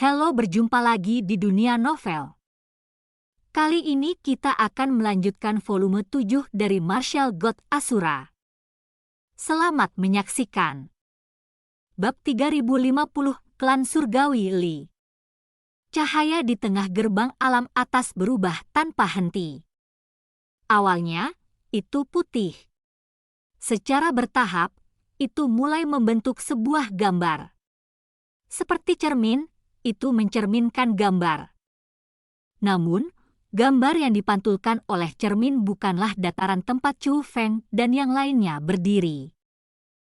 Halo, berjumpa lagi di dunia novel. Kali ini kita akan melanjutkan volume 7 dari Martial God Asura. Selamat menyaksikan. Bab 3050, Klan Surgawi Li. Cahaya di tengah gerbang alam atas berubah tanpa henti. Awalnya, itu putih. Secara bertahap, itu mulai membentuk sebuah gambar. Seperti cermin, itu mencerminkan gambar. Namun, gambar yang dipantulkan oleh cermin bukanlah dataran tempat Chu Feng dan yang lainnya berdiri.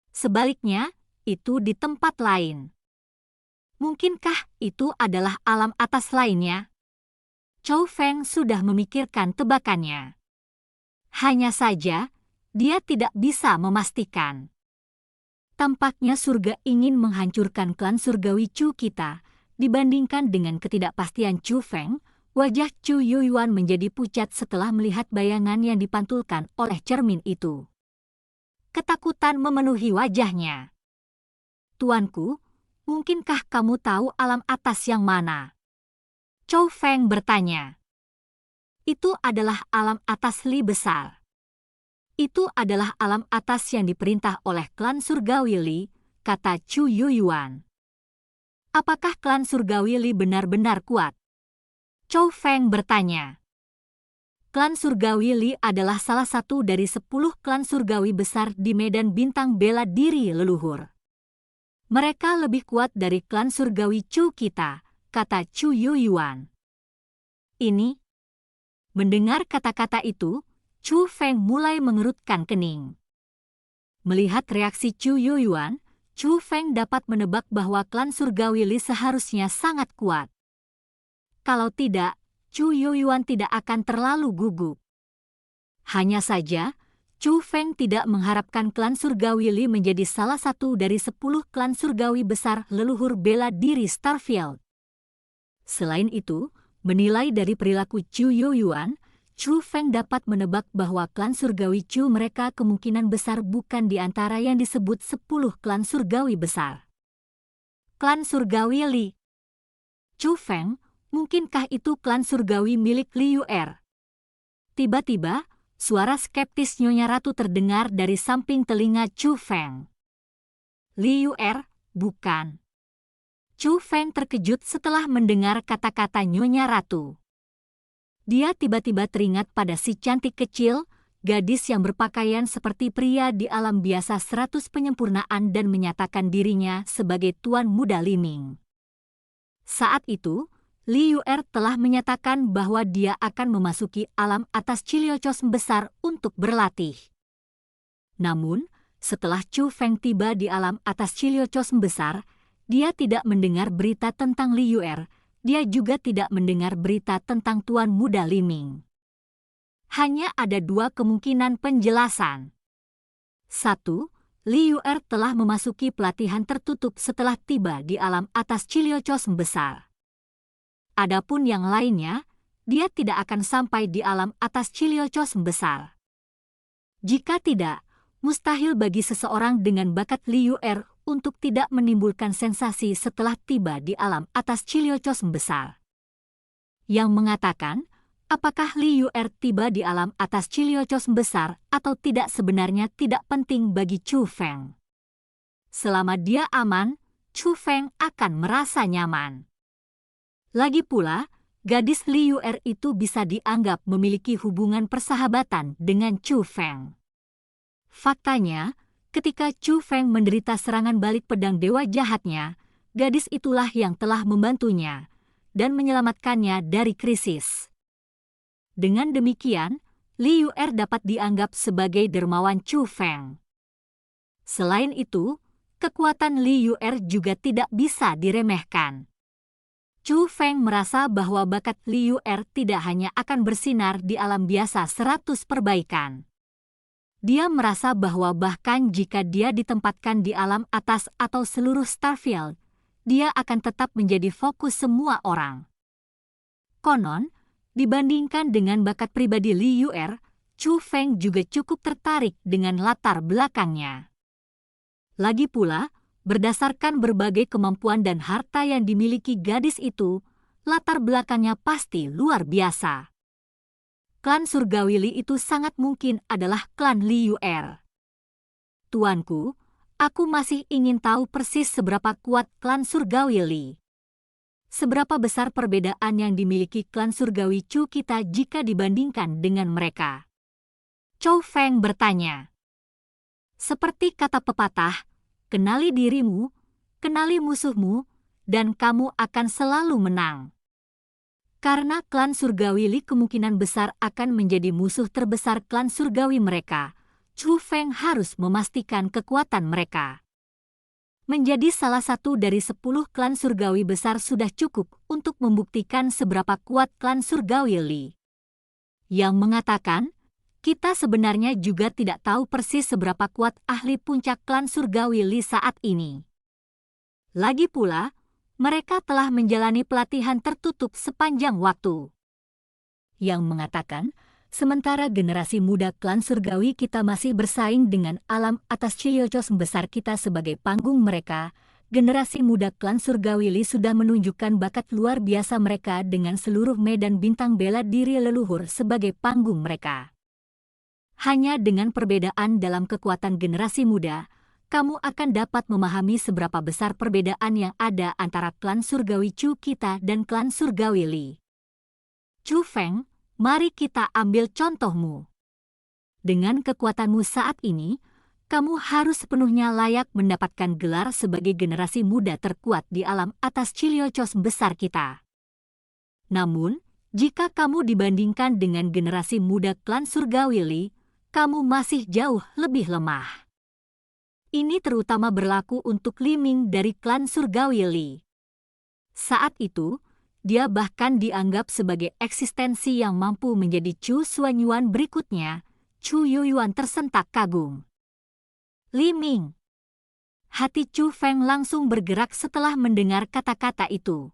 Sebaliknya, itu di tempat lain. Mungkinkah itu adalah alam atas lainnya? Chu Feng sudah memikirkan tebakannya. Hanya saja, dia tidak bisa memastikan. Tampaknya surga ingin menghancurkan klan surgawi Chu kita. Dibandingkan dengan ketidakpastian Chu Feng, wajah Chu Yuan menjadi pucat setelah melihat bayangan yang dipantulkan oleh cermin itu. Ketakutan memenuhi wajahnya. "Tuanku, mungkinkah kamu tahu alam atas yang mana?" Chu Feng bertanya. "Itu adalah alam atas Li besar. Itu adalah alam atas yang diperintah oleh klan surgawi Li," kata Chu Yuan. "Apakah klan surgawi Li benar-benar kuat?" Chu Feng bertanya. Klan surgawi Li adalah salah satu dari 10 klan surgawi besar di medan bintang bela diri leluhur. "Mereka lebih kuat dari klan surgawi Chu kita," kata Chu Yuan. "Ini?" Mendengar kata-kata itu, Chu Feng mulai mengerutkan kening. Melihat reaksi Chu Yuan, Chu Feng dapat menebak bahwa klan surgawi Li seharusnya sangat kuat. Kalau tidak, Chu Yuan tidak akan terlalu gugup. Hanya saja, Chu Feng tidak mengharapkan klan surgawi Li menjadi salah satu dari 10 klan surgawi besar leluhur bela diri Starfield. Selain itu, menilai dari perilaku Chu Yuan, Chu Feng dapat menebak bahwa klan surgawi Chu mereka kemungkinan besar bukan di antara yang disebut 10 klan surgawi besar. Klan surgawi Li. "Chu Feng, mungkinkah itu klan surgawi milik Li Yuer?" Tiba-tiba, suara skeptis Nyonya Ratu terdengar dari samping telinga Chu Feng. "Li Yuer, bukan." Chu Feng terkejut setelah mendengar kata-kata Nyonya Ratu. Dia tiba-tiba teringat pada si cantik kecil, gadis yang berpakaian seperti pria di alam biasa 100 penyempurnaan dan menyatakan dirinya sebagai Tuan Muda Liming. Saat itu, Li Yuer telah menyatakan bahwa dia akan memasuki alam atas Chiliocos besar untuk berlatih. Namun, setelah Chu Feng tiba di alam atas Chiliocos besar, dia tidak mendengar berita tentang Li Yuer. Dia juga tidak mendengar berita tentang Tuan Muda Liming. Hanya ada 2 kemungkinan penjelasan. 1. Li Yuer telah memasuki pelatihan tertutup setelah tiba di alam atas Chiliocos besar. Adapun yang lainnya, dia tidak akan sampai di alam atas Chiliocos besar. Jika tidak, mustahil bagi seseorang dengan bakat Li Yuer untuk tidak menimbulkan sensasi setelah tiba di alam atas Chiliocos besar. Yang mengatakan, apakah Li Yuer tiba di alam atas Chiliocos besar atau tidak sebenarnya tidak penting bagi Chu Feng. Selama dia aman, Chu Feng akan merasa nyaman. Lagi pula, gadis Li Yuer itu bisa dianggap memiliki hubungan persahabatan dengan Chu Feng. Faktanya, ketika Chu Feng menderita serangan balik pedang dewa jahatnya, gadis itulah yang telah membantunya dan menyelamatkannya dari krisis. Dengan demikian, Li Yuer dapat dianggap sebagai dermawan Chu Feng. Selain itu, kekuatan Li Yuer juga tidak bisa diremehkan. Chu Feng merasa bahwa bakat Li Yuer tidak hanya akan bersinar di alam biasa 100 perbaikan. Dia merasa bahwa bahkan jika dia ditempatkan di alam atas atau seluruh Starfield, dia akan tetap menjadi fokus semua orang. Konon, dibandingkan dengan bakat pribadi Li Yuer, Chu Feng juga cukup tertarik dengan latar belakangnya. Lagi pula, Berdasarkan berbagai kemampuan dan harta yang dimiliki gadis itu, latar belakangnya pasti luar biasa. Klan surgawi Li itu sangat mungkin adalah klan Liyuer. Tuanku, aku masih ingin tahu persis seberapa kuat klan surgawi Li. Seberapa besar perbedaan yang dimiliki klan surgawi Chu kita jika dibandingkan dengan mereka? Chou Feng bertanya. Seperti kata pepatah, kenali dirimu, kenali musuhmu, dan kamu akan selalu menang. Karena klan surgawi Li kemungkinan besar akan menjadi musuh terbesar klan surgawi mereka, Chou Feng harus memastikan kekuatan mereka. Menjadi salah satu dari 10 klan surgawi besar sudah cukup untuk membuktikan seberapa kuat klan surgawi Li. Yang mengatakan, kita sebenarnya juga tidak tahu persis seberapa kuat ahli puncak klan surgawi Li saat ini. Lagi pula, mereka telah menjalani pelatihan tertutup sepanjang waktu. Yang mengatakan, sementara generasi muda klan surgawi kita masih bersaing dengan alam atas Ciliocos besar kita sebagai panggung mereka, generasi muda klan surgawi Li sudah menunjukkan bakat luar biasa mereka dengan seluruh medan bintang bela diri leluhur sebagai panggung mereka. Hanya dengan perbedaan dalam kekuatan generasi muda, kamu akan dapat memahami seberapa besar perbedaan yang ada antara klan surgawi Chu kita dan klan surgawi Li. Chou Feng, mari kita ambil contohmu. Dengan kekuatanmu saat ini, kamu harus sepenuhnya layak mendapatkan gelar sebagai generasi muda terkuat di alam atas Ciliocos besar kita. Namun, jika kamu dibandingkan dengan generasi muda klan surgawi Li, kamu masih jauh lebih lemah. Ini terutama berlaku untuk Li Ming dari klan surgawi Li. Saat itu, dia bahkan dianggap sebagai eksistensi yang mampu menjadi Chu Xuanyuan berikutnya. Chu Yuyuan tersentak kagum. Li Ming. Hati Chou Feng langsung bergerak setelah mendengar kata-kata itu.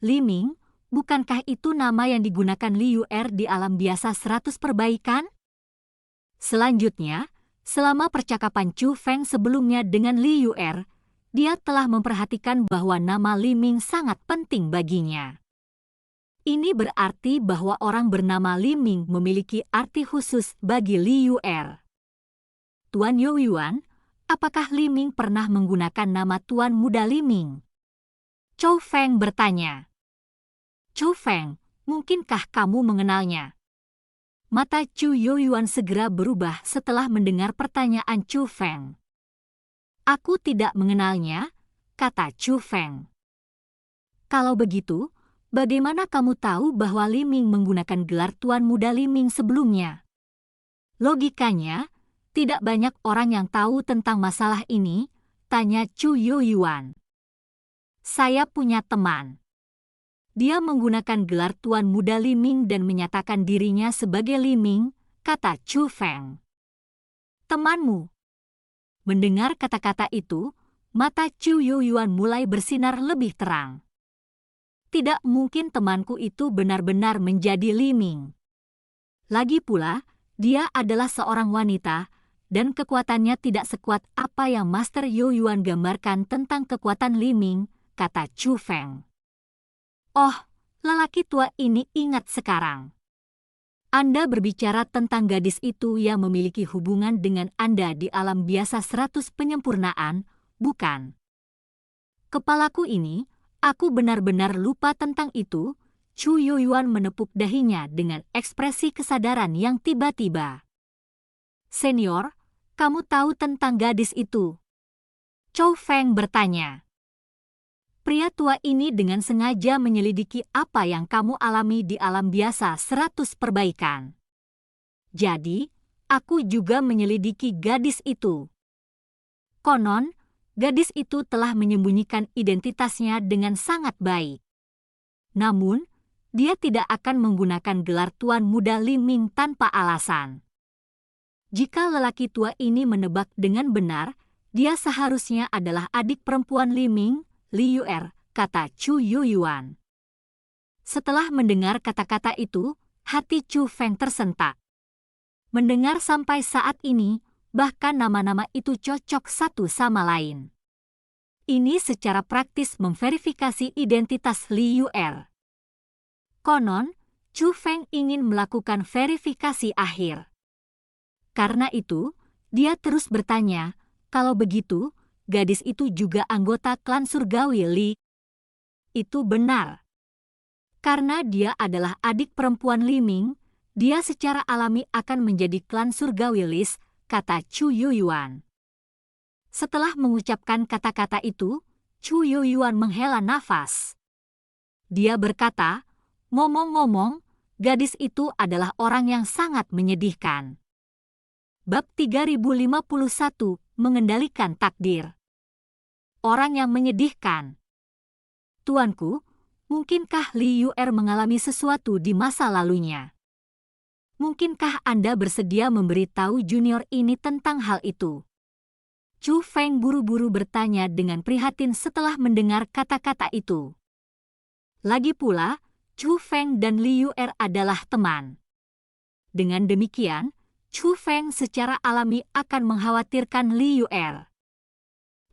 Li Ming, bukankah itu nama yang digunakan Liyuer di alam biasa 100 perbaikan? Selanjutnya, selama percakapan Chou Feng sebelumnya dengan Liyuer, dia telah memperhatikan bahwa nama Li Ming sangat penting baginya. Ini berarti bahwa orang bernama Li Ming memiliki arti khusus bagi Liyuer. Tuan Youyuan, apakah Li Ming pernah menggunakan nama Tuan Muda Li Ming? Chou Feng bertanya. Chou Feng, mungkinkah kamu mengenalnya? Mata Chu Youyuan segera berubah setelah mendengar pertanyaan Chou Feng. Aku tidak mengenalnya, kata Chou Feng. Kalau begitu, bagaimana kamu tahu bahwa Li Ming menggunakan gelar Tuan Muda Li Ming sebelumnya? Logikanya, tidak banyak orang yang tahu tentang masalah ini, tanya Chu Youyuan. Saya punya teman. Dia menggunakan gelar Tuan Muda Li Ming dan menyatakan dirinya sebagai Li Ming, kata Chou Feng. Temanmu? Mendengar kata-kata itu, mata Chu Youyuan mulai bersinar lebih terang. Tidak mungkin temanku itu benar-benar menjadi Li Ming. Lagi pula, dia adalah seorang wanita, dan kekuatannya tidak sekuat apa yang Master Youyuan gambarkan tentang kekuatan Li Ming, kata Chou Feng. Oh, lelaki tua ini ingat sekarang. Anda berbicara tentang gadis itu yang memiliki hubungan dengan Anda di alam biasa 100 penyempurnaan, bukan? Kepalaku ini, aku benar-benar lupa tentang itu. Chu Youyuan menepuk dahinya dengan ekspresi kesadaran yang tiba-tiba. Senior, kamu tahu tentang gadis itu? Chou Feng bertanya. Pria tua ini dengan sengaja menyelidiki apa yang kamu alami di alam biasa 100 perbaikan. Jadi, aku juga menyelidiki gadis itu. Konon, gadis itu telah menyembunyikan identitasnya dengan sangat baik. Namun, dia tidak akan menggunakan gelar Tuan Muda Li Ming tanpa alasan. Jika lelaki tua ini menebak dengan benar, dia seharusnya adalah adik perempuan Li Ming, Liyuer, kata Chu Youyuan. Setelah mendengar kata-kata itu, hati Chou Feng tersentak. Mendengar sampai saat ini, bahkan nama-nama itu cocok satu sama lain. Ini secara praktis memverifikasi identitas Li Yu'er. Konon, Chu Feng ingin melakukan verifikasi akhir. Karena itu, dia terus bertanya, kalau begitu, gadis itu juga anggota klan surgawi Li. Itu benar. Karena dia adalah adik perempuan Li Ming, dia secara alami akan menjadi klan surgawi Lis, kata Chu Yuyuan. Setelah mengucapkan kata-kata itu, Chu Yuyuan menghela nafas. Dia berkata, ngomong-ngomong, gadis itu adalah orang yang sangat menyedihkan. Bab 3051, mengendalikan takdir. Orang yang menyedihkan. Tuanku, mungkinkah Li Yu'er mengalami sesuatu di masa lalunya? Mungkinkah Anda bersedia memberitahu junior ini tentang hal itu? Chu Feng buru-buru bertanya dengan prihatin setelah mendengar kata-kata itu. Lagi pula, Chu Feng dan Li Yu'er adalah teman. Dengan demikian, Chu Feng secara alami akan mengkhawatirkan Li Yu'er.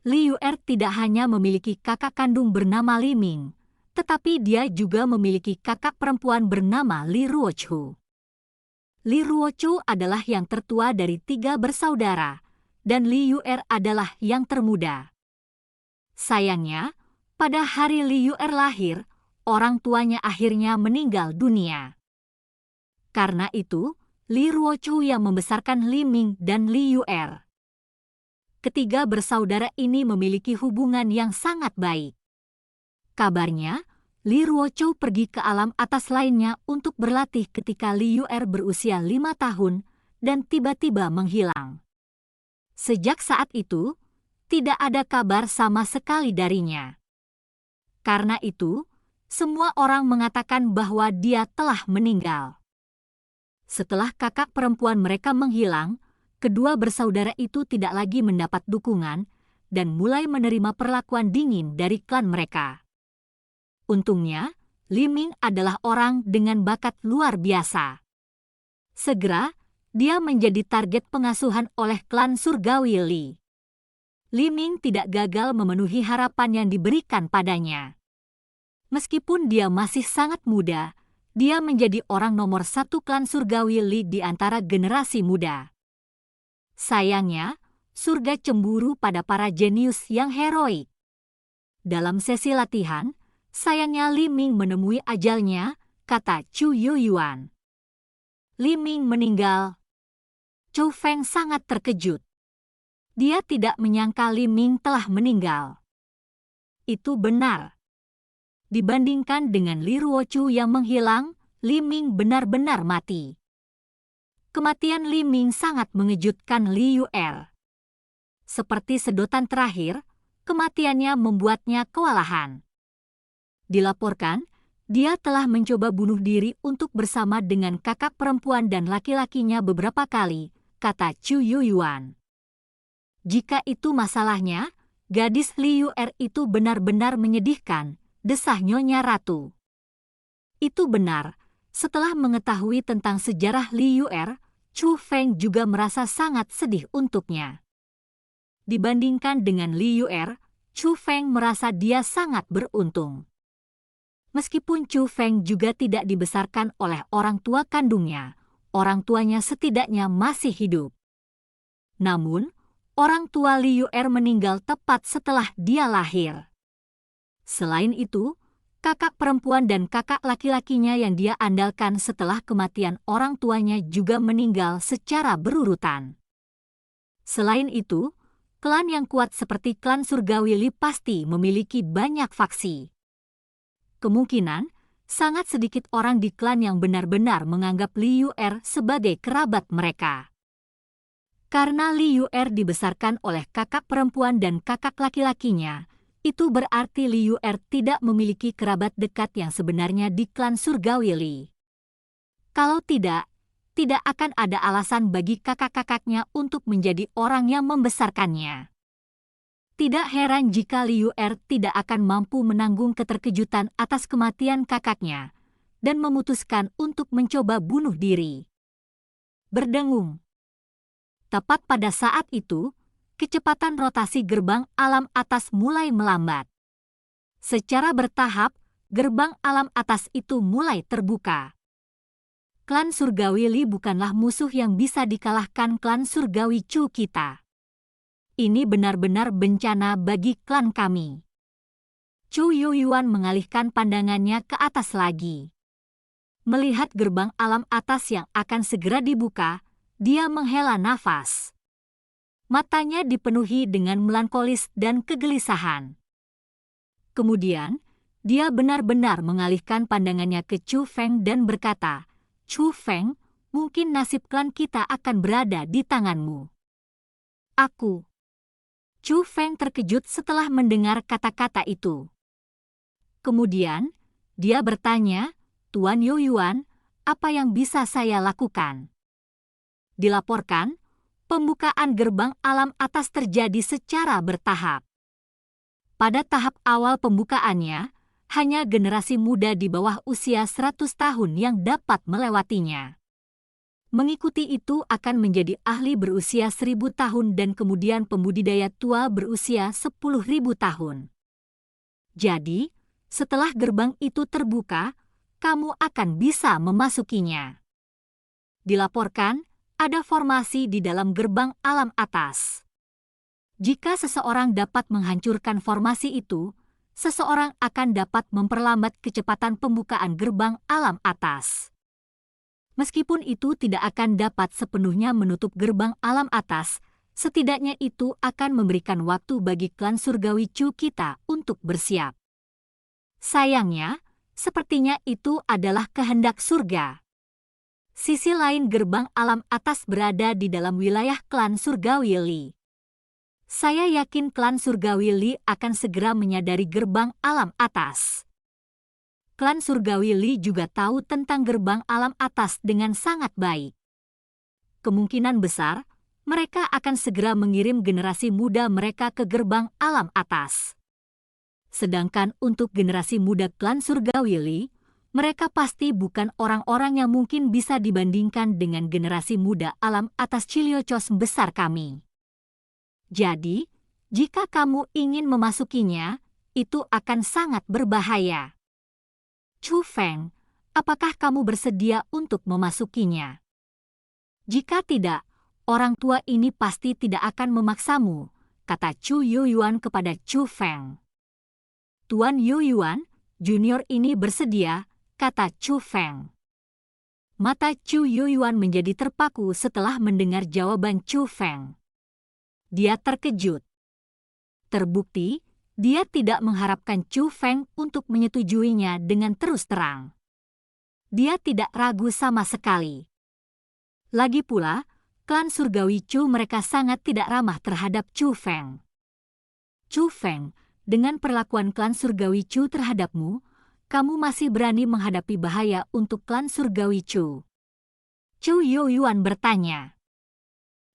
Li Yu'er tidak hanya memiliki kakak kandung bernama Li Ming, tetapi dia juga memiliki kakak perempuan bernama Li Ruochu. Li Ruochu adalah yang tertua dari 3 bersaudara, dan Li Yu'er adalah yang termuda. Sayangnya, pada hari Li Yu'er lahir, orang tuanya akhirnya meninggal dunia. Karena itu, Li Ruochu yang membesarkan Li Ming dan Li Yu'er. Ketiga bersaudara ini memiliki hubungan yang sangat baik. Kabarnya, Li Ruochu pergi ke alam atas lainnya untuk berlatih ketika Li Yu'er berusia 5 tahun dan tiba-tiba menghilang. Sejak saat itu, tidak ada kabar sama sekali darinya. Karena itu, semua orang mengatakan bahwa dia telah meninggal. Setelah kakak perempuan mereka menghilang, kedua bersaudara itu tidak lagi mendapat dukungan dan mulai menerima perlakuan dingin dari klan mereka. Untungnya, Li Ming adalah orang dengan bakat luar biasa. Segera, dia menjadi target pengasuhan oleh klan surgawi Li. Li Ming tidak gagal memenuhi harapan yang diberikan padanya. Meskipun dia masih sangat muda, dia menjadi orang nomor 1 klan surgawi Li di antara generasi muda. Sayangnya, surga cemburu pada para jenius yang heroik. Dalam sesi latihan, sayangnya Li Ming menemui ajalnya, kata Chu Yuyuan. Li Ming meninggal. Chu Feng sangat terkejut. Dia tidak menyangka Li Ming telah meninggal. Itu benar. Dibandingkan dengan Li Ruochu yang menghilang, Li Ming benar-benar mati. Kematian Li Ming sangat mengejutkan Li Yu'er. Seperti sedotan terakhir, kematiannya membuatnya kewalahan. Dilaporkan, dia telah mencoba bunuh diri untuk bersama dengan kakak perempuan dan laki-lakinya beberapa kali, kata Chu Yuyuan. Jika itu masalahnya, gadis Li Yu'er itu benar-benar menyedihkan, desah Nyonya Ratu. Itu benar, setelah mengetahui tentang sejarah Li Yu'er, Chu Feng juga merasa sangat sedih untuknya. Dibandingkan dengan Li Yu'er, Chu Feng merasa dia sangat beruntung. Meskipun Chu Feng juga tidak dibesarkan oleh orang tua kandungnya, orang tuanya setidaknya masih hidup. Namun, orang tua Li Yu'er meninggal tepat setelah dia lahir. Selain itu, kakak perempuan dan kakak laki-lakinya yang dia andalkan setelah kematian orang tuanya juga meninggal secara berurutan. Selain itu, klan yang kuat seperti klan surgawi Li pasti memiliki banyak faksi. Kemungkinan, sangat sedikit orang di klan yang benar-benar menganggap Li Yu'er sebagai kerabat mereka. Karena Li Yu'er dibesarkan oleh kakak perempuan dan kakak laki-lakinya, itu berarti Li Yu'er tidak memiliki kerabat dekat yang sebenarnya di klan surgawi Li. Kalau tidak akan ada alasan bagi kakak-kakaknya untuk menjadi orang yang membesarkannya. Tidak heran jika Li Yu'er tidak akan mampu menanggung keterkejutan atas kematian kakaknya dan memutuskan untuk mencoba bunuh diri. Berdengung. Tepat pada saat itu, kecepatan rotasi gerbang alam atas mulai melambat. Secara bertahap, gerbang alam atas itu mulai terbuka. Klan surgawi Li bukanlah musuh yang bisa dikalahkan klan surgawi Chu kita. Ini benar-benar bencana bagi klan kami. Chu Yuan mengalihkan pandangannya ke atas lagi. Melihat gerbang alam atas yang akan segera dibuka, dia menghela nafas. Matanya dipenuhi dengan melankolis dan kegelisahan. Kemudian, dia benar-benar mengalihkan pandangannya ke Chu Feng dan berkata, "Chu Feng, mungkin nasib klan kita akan berada di tanganmu." Aku. Chu Feng terkejut setelah mendengar kata-kata itu. Kemudian, dia bertanya, "Tuan Yuan, apa yang bisa saya lakukan?" Dilaporkan, pembukaan gerbang alam atas terjadi secara bertahap. Pada tahap awal pembukaannya, hanya generasi muda di bawah usia 100 tahun yang dapat melewatinya. Mengikuti itu akan menjadi ahli berusia 1000 tahun dan kemudian pembudidaya tua berusia 10.000 tahun. Jadi, setelah gerbang itu terbuka, kamu akan bisa memasukinya. Dilaporkan, ada formasi di dalam gerbang alam atas. Jika seseorang dapat menghancurkan formasi itu, seseorang akan dapat memperlambat kecepatan pembukaan gerbang alam atas. Meskipun itu tidak akan dapat sepenuhnya menutup gerbang alam atas, setidaknya itu akan memberikan waktu bagi klan surgawi Chu kita untuk bersiap. Sayangnya, sepertinya itu adalah kehendak surga. Sisi lain gerbang alam atas berada di dalam wilayah klan surgawi Li. Saya yakin klan surgawi Li akan segera menyadari gerbang alam atas. Klan surgawi Li juga tahu tentang gerbang alam atas dengan sangat baik. Kemungkinan besar, mereka akan segera mengirim generasi muda mereka ke gerbang alam atas. Sedangkan untuk generasi muda klan surgawi Li, mereka pasti bukan orang-orang yang mungkin bisa dibandingkan dengan generasi muda alam atas Ciliocos besar kami. Jadi, jika kamu ingin memasukinya, itu akan sangat berbahaya. Chu Feng, apakah kamu bersedia untuk memasukinya? Jika tidak, orang tua ini pasti tidak akan memaksamu, kata Chu Yuan kepada Chu Feng. Tuan Yuan, junior ini bersedia, kata Chu Feng. Mata Chu Yuan menjadi terpaku setelah mendengar jawaban Chu Feng. Dia terkejut. Terbukti, dia tidak mengharapkan Chu Feng untuk menyetujuinya dengan terus terang. Dia tidak ragu sama sekali. Lagi pula, klan surgawi Chu mereka sangat tidak ramah terhadap Chu Feng. Chu Feng, dengan perlakuan klan surgawi Chu terhadapmu, kamu masih berani menghadapi bahaya untuk klan surgawi Chu. Chu Yuan bertanya.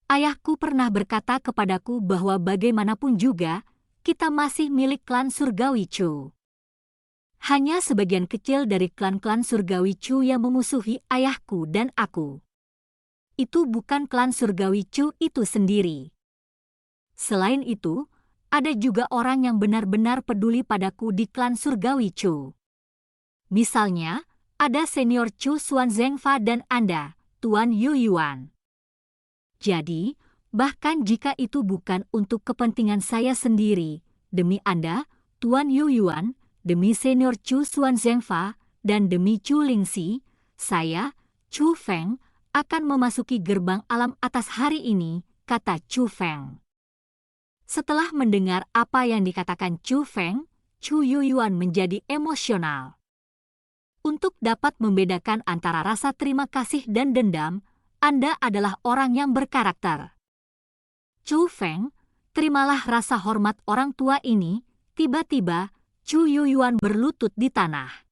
Ayahku pernah berkata kepadaku bahwa bagaimanapun juga, kita masih milik klan surgawi Chu. Hanya sebagian kecil dari klan-klan surgawi Chu yang memusuhi ayahku dan aku. Itu bukan klan surgawi Chu itu sendiri. Selain itu, ada juga orang yang benar-benar peduli padaku di klan surgawi Chu. Misalnya, ada senior Chu Xuan Zhengfa dan Anda, Tuan Yuan. Jadi, bahkan jika itu bukan untuk kepentingan saya sendiri, demi Anda, Tuan Yuan, demi senior Chu Xuan Zhengfa, dan demi Chu Lingxi, saya, Chu Feng, akan memasuki gerbang alam atas hari ini, kata Chu Feng. Setelah mendengar apa yang dikatakan Chu Feng, Chu Yuan menjadi emosional. Untuk dapat membedakan antara rasa terima kasih dan dendam, Anda adalah orang yang berkarakter. Chu Feng, terimalah rasa hormat orang tua ini. Tiba-tiba, Chu Yuan berlutut di tanah.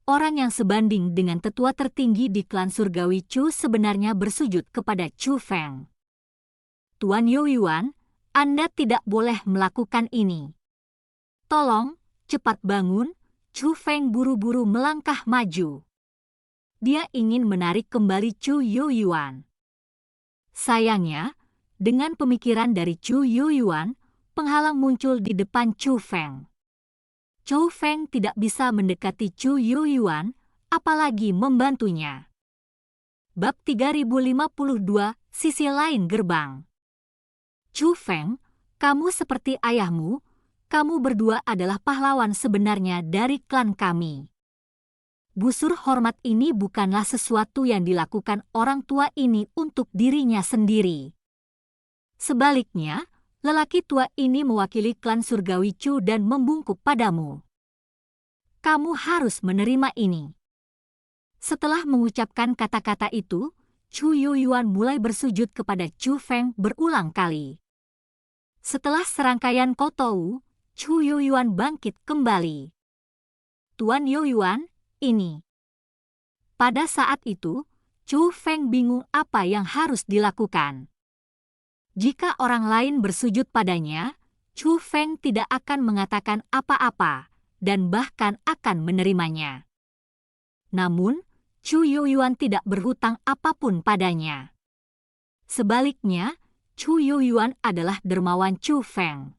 Orang yang sebanding dengan tetua tertinggi di klan surgawi Chu sebenarnya bersujud kepada Chu Feng. Tuan Yuan, Anda tidak boleh melakukan ini. Tolong, cepat bangun. Chu Feng buru-buru melangkah maju. Dia ingin menarik kembali Chu Yuan. Sayangnya, Dengan pemikiran dari Chu Yuyuan, penghalang muncul di depan Chu Feng. Chu Feng tidak bisa mendekati Chu Yuyuan, apalagi membantunya. Bab 3052, sisi lain gerbang. Chu Feng, kamu seperti ayahmu, kamu berdua adalah pahlawan sebenarnya dari klan kami. Busur hormat ini bukanlah sesuatu yang dilakukan orang tua ini untuk dirinya sendiri. Sebaliknya, lelaki tua ini mewakili klan surgawi Chu dan membungkuk padamu. Kamu harus menerima ini. Setelah mengucapkan kata-kata itu, Chu Yuyuan mulai bersujud kepada Chu Feng berulang kali. Setelah serangkaian koutou, Chu Yuyuan bangkit kembali. Tuan Yuyuan, ini. Pada saat itu, Chu Feng bingung apa yang harus dilakukan. Jika orang lain bersujud padanya, Chu Feng tidak akan mengatakan apa-apa dan bahkan akan menerimanya. Namun, Chu Yuyuan tidak berhutang apapun padanya. Sebaliknya, Chu Yuyuan adalah dermawan Chu Feng.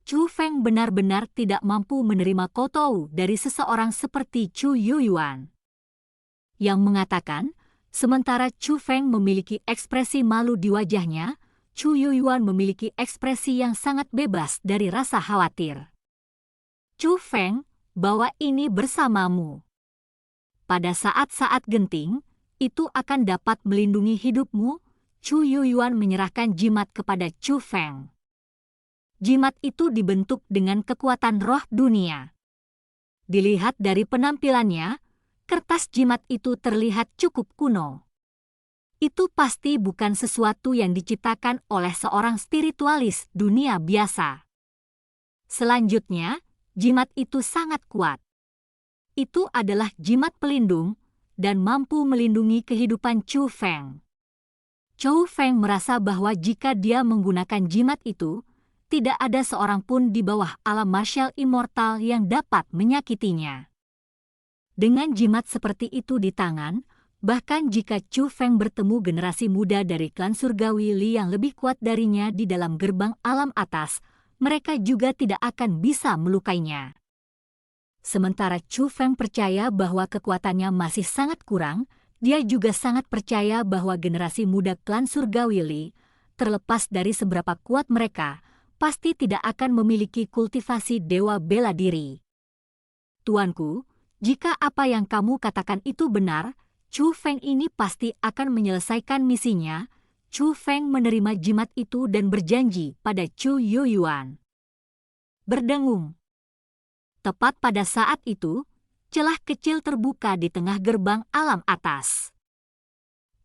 Chu Feng benar-benar tidak mampu menerima koutou dari seseorang seperti Chu Yuyuan. Yang mengatakan, sementara Chu Feng memiliki ekspresi malu di wajahnya, Chu Yuyuan memiliki ekspresi yang sangat bebas dari rasa khawatir. Chu Feng, bawa ini bersamamu. Pada saat-saat genting, itu akan dapat melindungi hidupmu. Chu Yuyuan menyerahkan jimat kepada Chu Feng. Jimat itu dibentuk dengan kekuatan roh dunia. Dilihat dari penampilannya, kertas jimat itu terlihat cukup kuno. Itu pasti bukan sesuatu yang diciptakan oleh seorang spiritualis dunia biasa. Selanjutnya, jimat itu sangat kuat. Itu adalah jimat pelindung dan mampu melindungi kehidupan Chu Feng. Chu Feng merasa bahwa jika dia menggunakan jimat itu, tidak ada seorang pun di bawah alam martial immortal yang dapat menyakitinya. Dengan jimat seperti itu di tangan, bahkan jika Chu Feng bertemu generasi muda dari klan surgawi Li yang lebih kuat darinya di dalam gerbang alam atas, mereka juga tidak akan bisa melukainya. Sementara Chu Feng percaya bahwa kekuatannya masih sangat kurang, dia juga sangat percaya bahwa generasi muda klan surgawi Li, terlepas dari seberapa kuat mereka, pasti tidak akan memiliki kultivasi dewa bela diri. Tuanku, jika apa yang kamu katakan itu benar, Chu Feng ini pasti akan menyelesaikan misinya. Chu Feng menerima jimat itu dan berjanji pada Chu Yuyuan. Berdengung. Tepat pada saat itu, celah kecil terbuka di tengah gerbang alam atas.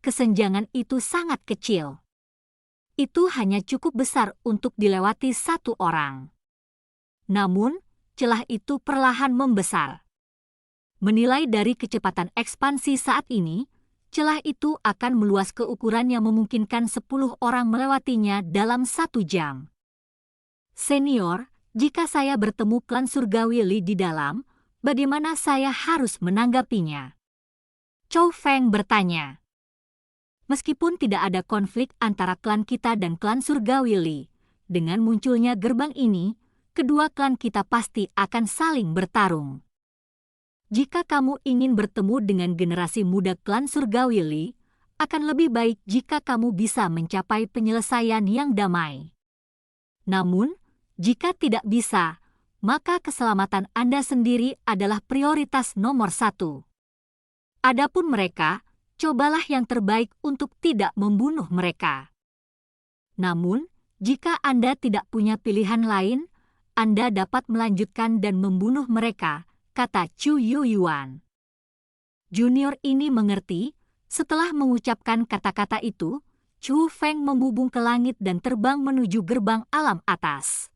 Kesenjangan itu sangat kecil. Itu hanya cukup besar untuk dilewati satu orang. Namun, celah itu perlahan membesar. Menilai dari kecepatan ekspansi saat ini, celah itu akan meluas ke ukuran yang memungkinkan 10 orang melewatinya dalam 1 jam. Senior, jika saya bertemu klan surgawi Li di dalam, bagaimana saya harus menanggapinya? Chu Feng bertanya. Meskipun tidak ada konflik antara klan kita dan klan surgawi Li, dengan munculnya gerbang ini, kedua klan kita pasti akan saling bertarung. Jika kamu ingin bertemu dengan generasi muda klan surgawi Li, akan lebih baik jika kamu bisa mencapai penyelesaian yang damai. Namun, jika tidak bisa, maka keselamatan Anda sendiri adalah prioritas nomor 1. Adapun mereka, cobalah yang terbaik untuk tidak membunuh mereka. Namun, jika Anda tidak punya pilihan lain, Anda dapat melanjutkan dan membunuh mereka, kata Chu Yuyuan. Junior ini mengerti. Setelah mengucapkan kata-kata itu, Chu Feng membubung ke langit dan terbang menuju gerbang alam atas.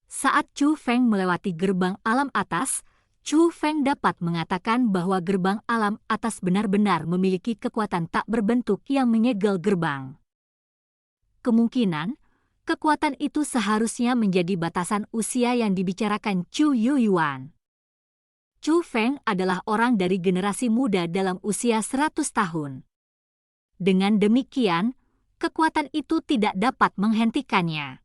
Saat Chu Feng melewati gerbang alam atas, Chu Feng dapat mengatakan bahwa gerbang alam atas benar-benar memiliki kekuatan tak berbentuk yang menyegel gerbang. Kemungkinan, kekuatan itu seharusnya menjadi batasan usia yang dibicarakan Chu Yuyuan. Chu Feng adalah orang dari generasi muda dalam usia 100 tahun. Dengan demikian, kekuatan itu tidak dapat menghentikannya.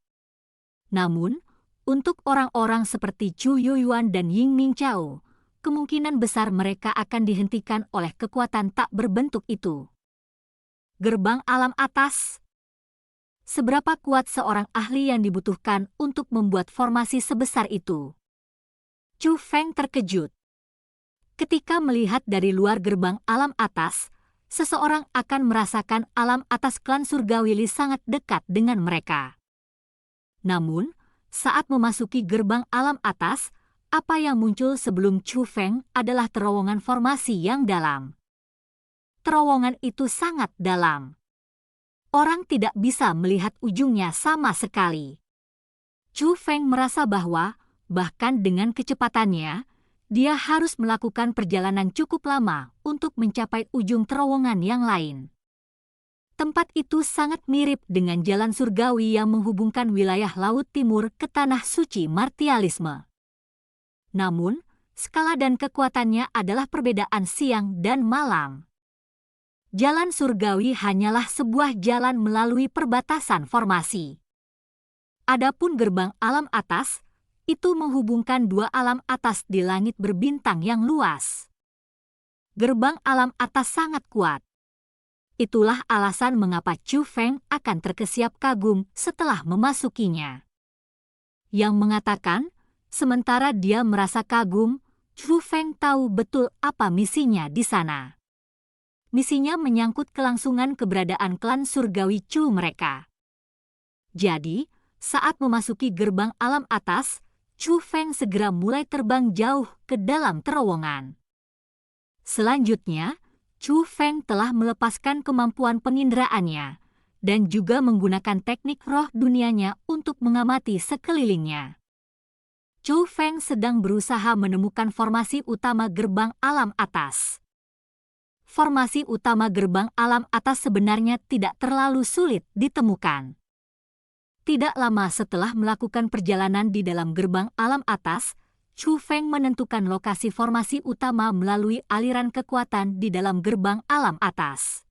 Namun, untuk orang-orang seperti Chu Yuan dan Ying Mingqiao, kemungkinan besar mereka akan dihentikan oleh kekuatan tak berbentuk itu. Gerbang alam atas. Seberapa kuat seorang ahli yang dibutuhkan untuk membuat formasi sebesar itu? Chu Feng terkejut. Ketika melihat dari luar gerbang alam atas, seseorang akan merasakan alam atas klan surgawi Li sangat dekat dengan mereka. Namun, saat memasuki gerbang alam atas, apa yang muncul sebelum Chu Feng adalah terowongan formasi yang dalam. Terowongan itu sangat dalam. Orang tidak bisa melihat ujungnya sama sekali. Chu Feng merasa bahwa, bahkan dengan kecepatannya, dia harus melakukan perjalanan cukup lama untuk mencapai ujung terowongan yang lain. Tempat itu sangat mirip dengan jalan surgawi yang menghubungkan wilayah Laut Timur ke Tanah Suci Martialisme. Namun, skala dan kekuatannya adalah perbedaan siang dan malam. Jalan surgawi hanyalah sebuah jalan melalui perbatasan formasi. Adapun gerbang alam atas, itu menghubungkan dua alam atas di langit berbintang yang luas. Gerbang alam atas sangat kuat. Itulah alasan mengapa Chu Feng akan terkesiap kagum setelah memasukinya. Yang mengatakan, sementara dia merasa kagum, Chu Feng tahu betul apa misinya di sana. Misinya menyangkut kelangsungan keberadaan klan surgawi Chu mereka. Jadi, saat memasuki gerbang alam atas, Chu Feng segera mulai terbang jauh ke dalam terowongan. Selanjutnya, Chu Feng telah melepaskan kemampuan penginderaannya dan juga menggunakan teknik roh dunianya untuk mengamati sekelilingnya. Chu Feng sedang berusaha menemukan formasi utama gerbang alam atas. Formasi utama gerbang alam atas sebenarnya tidak terlalu sulit ditemukan. Tidak lama setelah melakukan perjalanan di dalam gerbang alam atas, Chu Feng menentukan lokasi formasi utama melalui aliran kekuatan di dalam gerbang alam atas.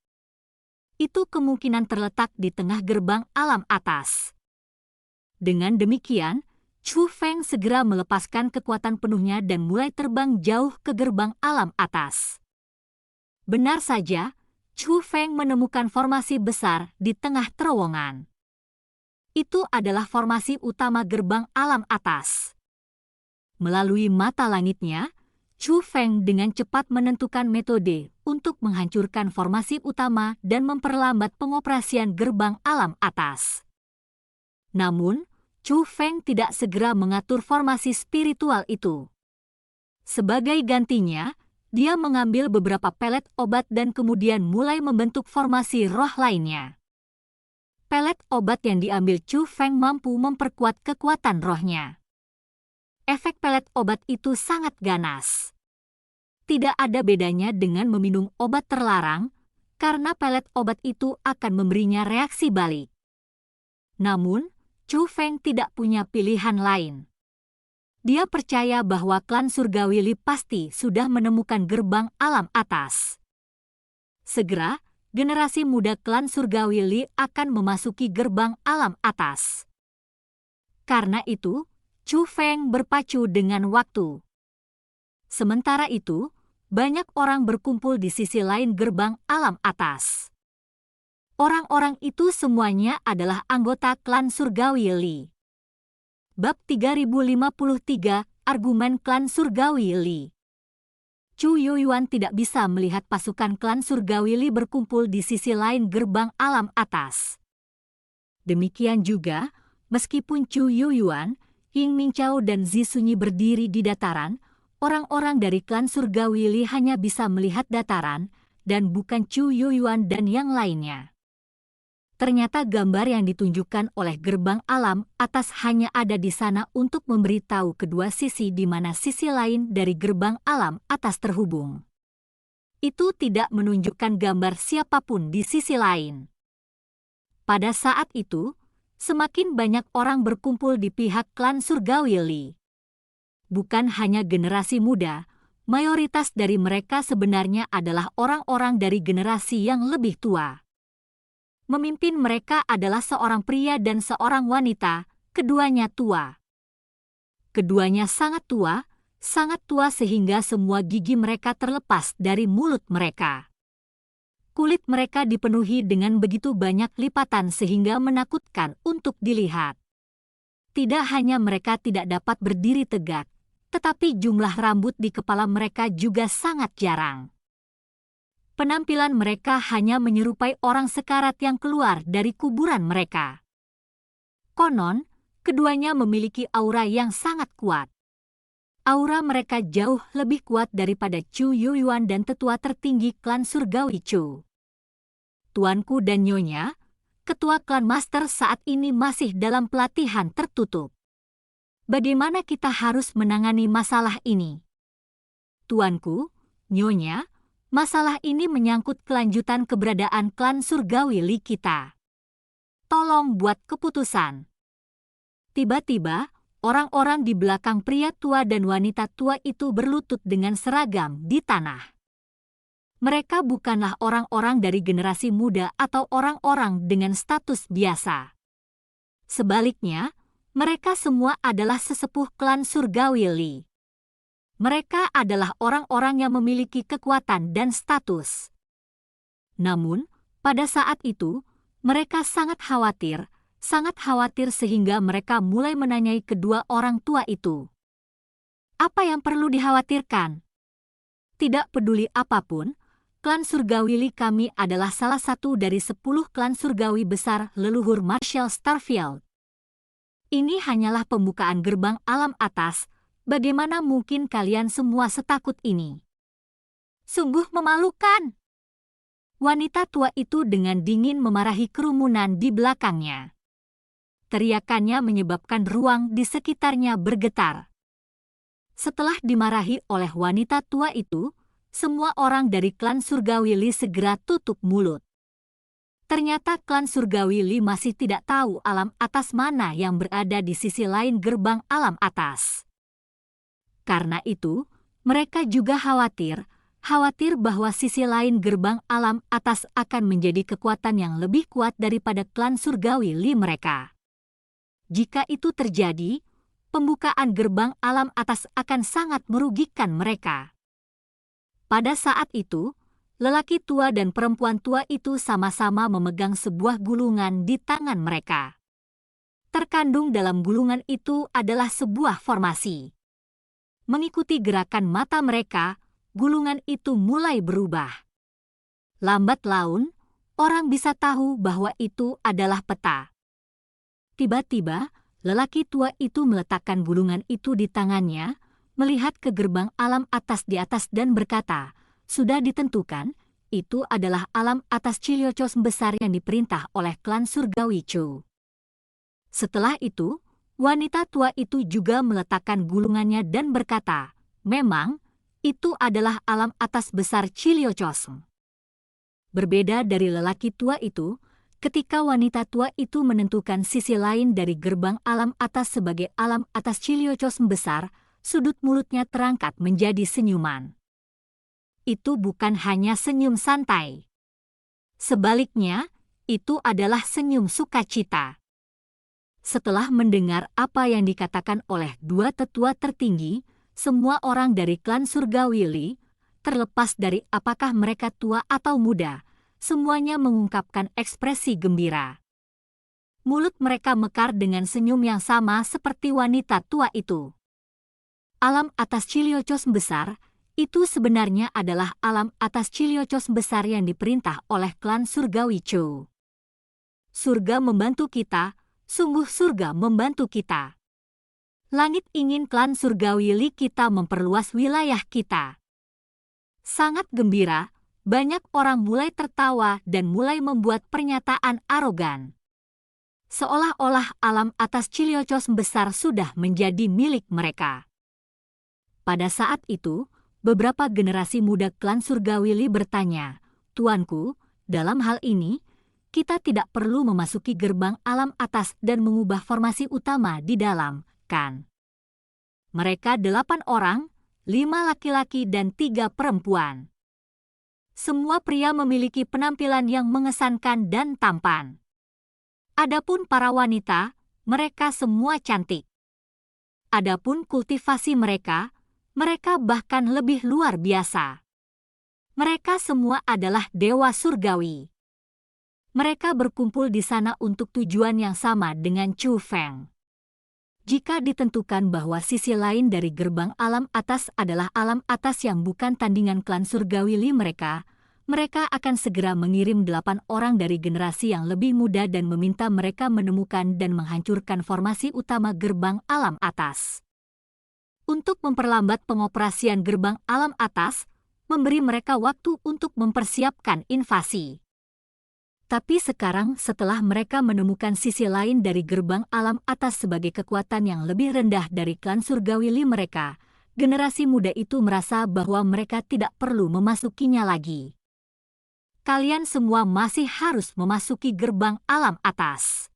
Itu kemungkinan terletak di tengah gerbang alam atas. Dengan demikian, Chu Feng segera melepaskan kekuatan penuhnya dan mulai terbang jauh ke gerbang alam atas. Benar saja, Chu Feng menemukan formasi besar di tengah terowongan. Itu adalah formasi utama gerbang alam atas. Melalui mata langitnya, Chu Feng dengan cepat menentukan metode untuk menghancurkan formasi utama dan memperlambat pengoperasian gerbang alam atas. Namun, Chu Feng tidak segera mengatur formasi spiritual itu. Sebagai gantinya, dia mengambil beberapa pelet obat dan kemudian mulai membentuk formasi roh lainnya. Pelet obat yang diambil Chu Feng mampu memperkuat kekuatan rohnya. Efek pelet obat itu sangat ganas. Tidak ada bedanya dengan meminum obat terlarang, karena pelet obat itu akan memberinya reaksi balik. Namun, Chu Feng tidak punya pilihan lain. Dia percaya bahwa klan surgawi Li pasti sudah menemukan gerbang alam atas. Segera, generasi muda klan surgawi Li akan memasuki gerbang alam atas. Karena itu, Chu Feng berpacu dengan waktu. Sementara itu, banyak orang berkumpul di sisi lain gerbang alam atas. Orang-orang itu semuanya adalah anggota klan surgawi Li. Bab 3053, Argumen Klan Surgawi Li. Chu Yuan tidak bisa melihat pasukan klan surgawi Li berkumpul di sisi lain gerbang alam atas. Demikian juga, meskipun Chu Yuan, Ying Mingqiao dan Zi Sunyi berdiri di dataran, orang-orang dari klan surgawi Li hanya bisa melihat dataran, dan bukan Chu Yuan dan yang lainnya. Ternyata gambar yang ditunjukkan oleh gerbang alam atas hanya ada di sana untuk memberitahu kedua sisi di mana sisi lain dari gerbang alam atas terhubung. Itu tidak menunjukkan gambar siapapun di sisi lain. Pada saat itu, semakin banyak orang berkumpul di pihak klan surgawi Li. Bukan hanya generasi muda, mayoritas dari mereka sebenarnya adalah orang-orang dari generasi yang lebih tua. Memimpin mereka adalah seorang pria dan seorang wanita, keduanya tua. Keduanya sangat tua sehingga semua gigi mereka terlepas dari mulut mereka. Kulit mereka dipenuhi dengan begitu banyak lipatan sehingga menakutkan untuk dilihat. Tidak hanya mereka tidak dapat berdiri tegak, tetapi jumlah rambut di kepala mereka juga sangat jarang. Penampilan mereka hanya menyerupai orang sekarat yang keluar dari kuburan mereka. Konon, keduanya memiliki aura yang sangat kuat. Aura mereka jauh lebih kuat daripada Chu Yuyuan dan tetua tertinggi klan surgawi Chu. Tuanku dan Nyonya, ketua klan master saat ini masih dalam pelatihan tertutup. Bagaimana kita harus menangani masalah ini? Tuanku, Nyonya, masalah ini menyangkut kelanjutan keberadaan klan surgawi Li kita. Tolong buat keputusan. Tiba-tiba, orang-orang di belakang pria tua dan wanita tua itu berlutut dengan seragam di tanah. Mereka bukanlah orang-orang dari generasi muda atau orang-orang dengan status biasa. Sebaliknya, mereka semua adalah sesepuh klan surgawi Li. Mereka adalah orang-orang yang memiliki kekuatan dan status. Namun, pada saat itu, mereka sangat khawatir sehingga mereka mulai menanyai kedua orang tua itu. Apa yang perlu dikhawatirkan? Tidak peduli apapun, klan surgawi Li kami adalah salah satu dari 10 klan surgawi besar leluhur Marshal Starfield. Ini hanyalah pembukaan gerbang alam atas. Bagaimana mungkin kalian semua setakut ini? Sungguh memalukan. Wanita tua itu dengan dingin memarahi kerumunan di belakangnya. Teriakannya menyebabkan ruang di sekitarnya bergetar. Setelah dimarahi oleh wanita tua itu, semua orang dari klan surgawi Li segera tutup mulut. Ternyata klan surgawi Li masih tidak tahu alam atas mana yang berada di sisi lain gerbang alam atas. Karena itu, mereka juga khawatir bahwa sisi lain gerbang alam atas akan menjadi kekuatan yang lebih kuat daripada klan surgawi Li mereka. Jika itu terjadi, pembukaan gerbang alam atas akan sangat merugikan mereka. Pada saat itu, lelaki tua dan perempuan tua itu sama-sama memegang sebuah gulungan di tangan mereka. Terkandung dalam gulungan itu adalah sebuah formasi. Mengikuti gerakan mata mereka, gulungan itu mulai berubah. Lambat laun, orang bisa tahu bahwa itu adalah peta. Tiba-tiba, lelaki tua itu meletakkan gulungan itu di tangannya, melihat ke gerbang alam atas di atas dan berkata, "Sudah ditentukan, itu adalah alam atas Chiliocos besar yang diperintah oleh klan surgawi Chu." Setelah itu, wanita tua itu juga meletakkan gulungannya dan berkata, "Memang, itu adalah alam atas besar Chiliocos." Berbeda dari lelaki tua itu, ketika wanita tua itu menentukan sisi lain dari gerbang alam atas sebagai alam atas Chiliocos besar, sudut mulutnya terangkat menjadi senyuman. Itu bukan hanya senyum santai. Sebaliknya, itu adalah senyum sukacita. Setelah mendengar apa yang dikatakan oleh dua tetua tertinggi, semua orang dari klan surgawi Li, terlepas dari apakah mereka tua atau muda, semuanya mengungkapkan ekspresi gembira. Mulut mereka mekar dengan senyum yang sama seperti wanita tua itu. Alam atas Chiliocos besar, itu sebenarnya adalah alam atas Chiliocos besar yang diperintah oleh klan surgawi Chu. Surga membantu kita. Sungguh surga membantu kita. Langit ingin klan surgawi Li kita memperluas wilayah kita. Sangat gembira, banyak orang mulai tertawa dan mulai membuat pernyataan arogan. Seolah-olah alam atas Chiliocos besar sudah menjadi milik mereka. Pada saat itu, beberapa generasi muda klan surgawi Li bertanya, "Tuanku, dalam hal ini, kita tidak perlu memasuki gerbang alam atas dan mengubah formasi utama di dalam, kan?" Mereka 8 orang, 5 laki-laki dan 3 perempuan. Semua pria memiliki penampilan yang mengesankan dan tampan. Adapun para wanita, mereka semua cantik. Adapun kultivasi mereka bahkan lebih luar biasa. Mereka semua adalah dewa surgawi. Mereka berkumpul di sana untuk tujuan yang sama dengan Chu Feng. Jika ditentukan bahwa sisi lain dari gerbang alam atas adalah alam atas yang bukan tandingan klan surgawi Li mereka akan segera mengirim 8 orang dari generasi yang lebih muda dan meminta mereka menemukan dan menghancurkan formasi utama gerbang alam atas. Untuk memperlambat pengoperasian gerbang alam atas, memberi mereka waktu untuk mempersiapkan invasi. Tapi sekarang setelah mereka menemukan sisi lain dari gerbang alam atas sebagai kekuatan yang lebih rendah dari klan surgawi Li mereka, generasi muda itu merasa bahwa mereka tidak perlu memasukinya lagi. Kalian semua masih harus memasuki gerbang alam atas.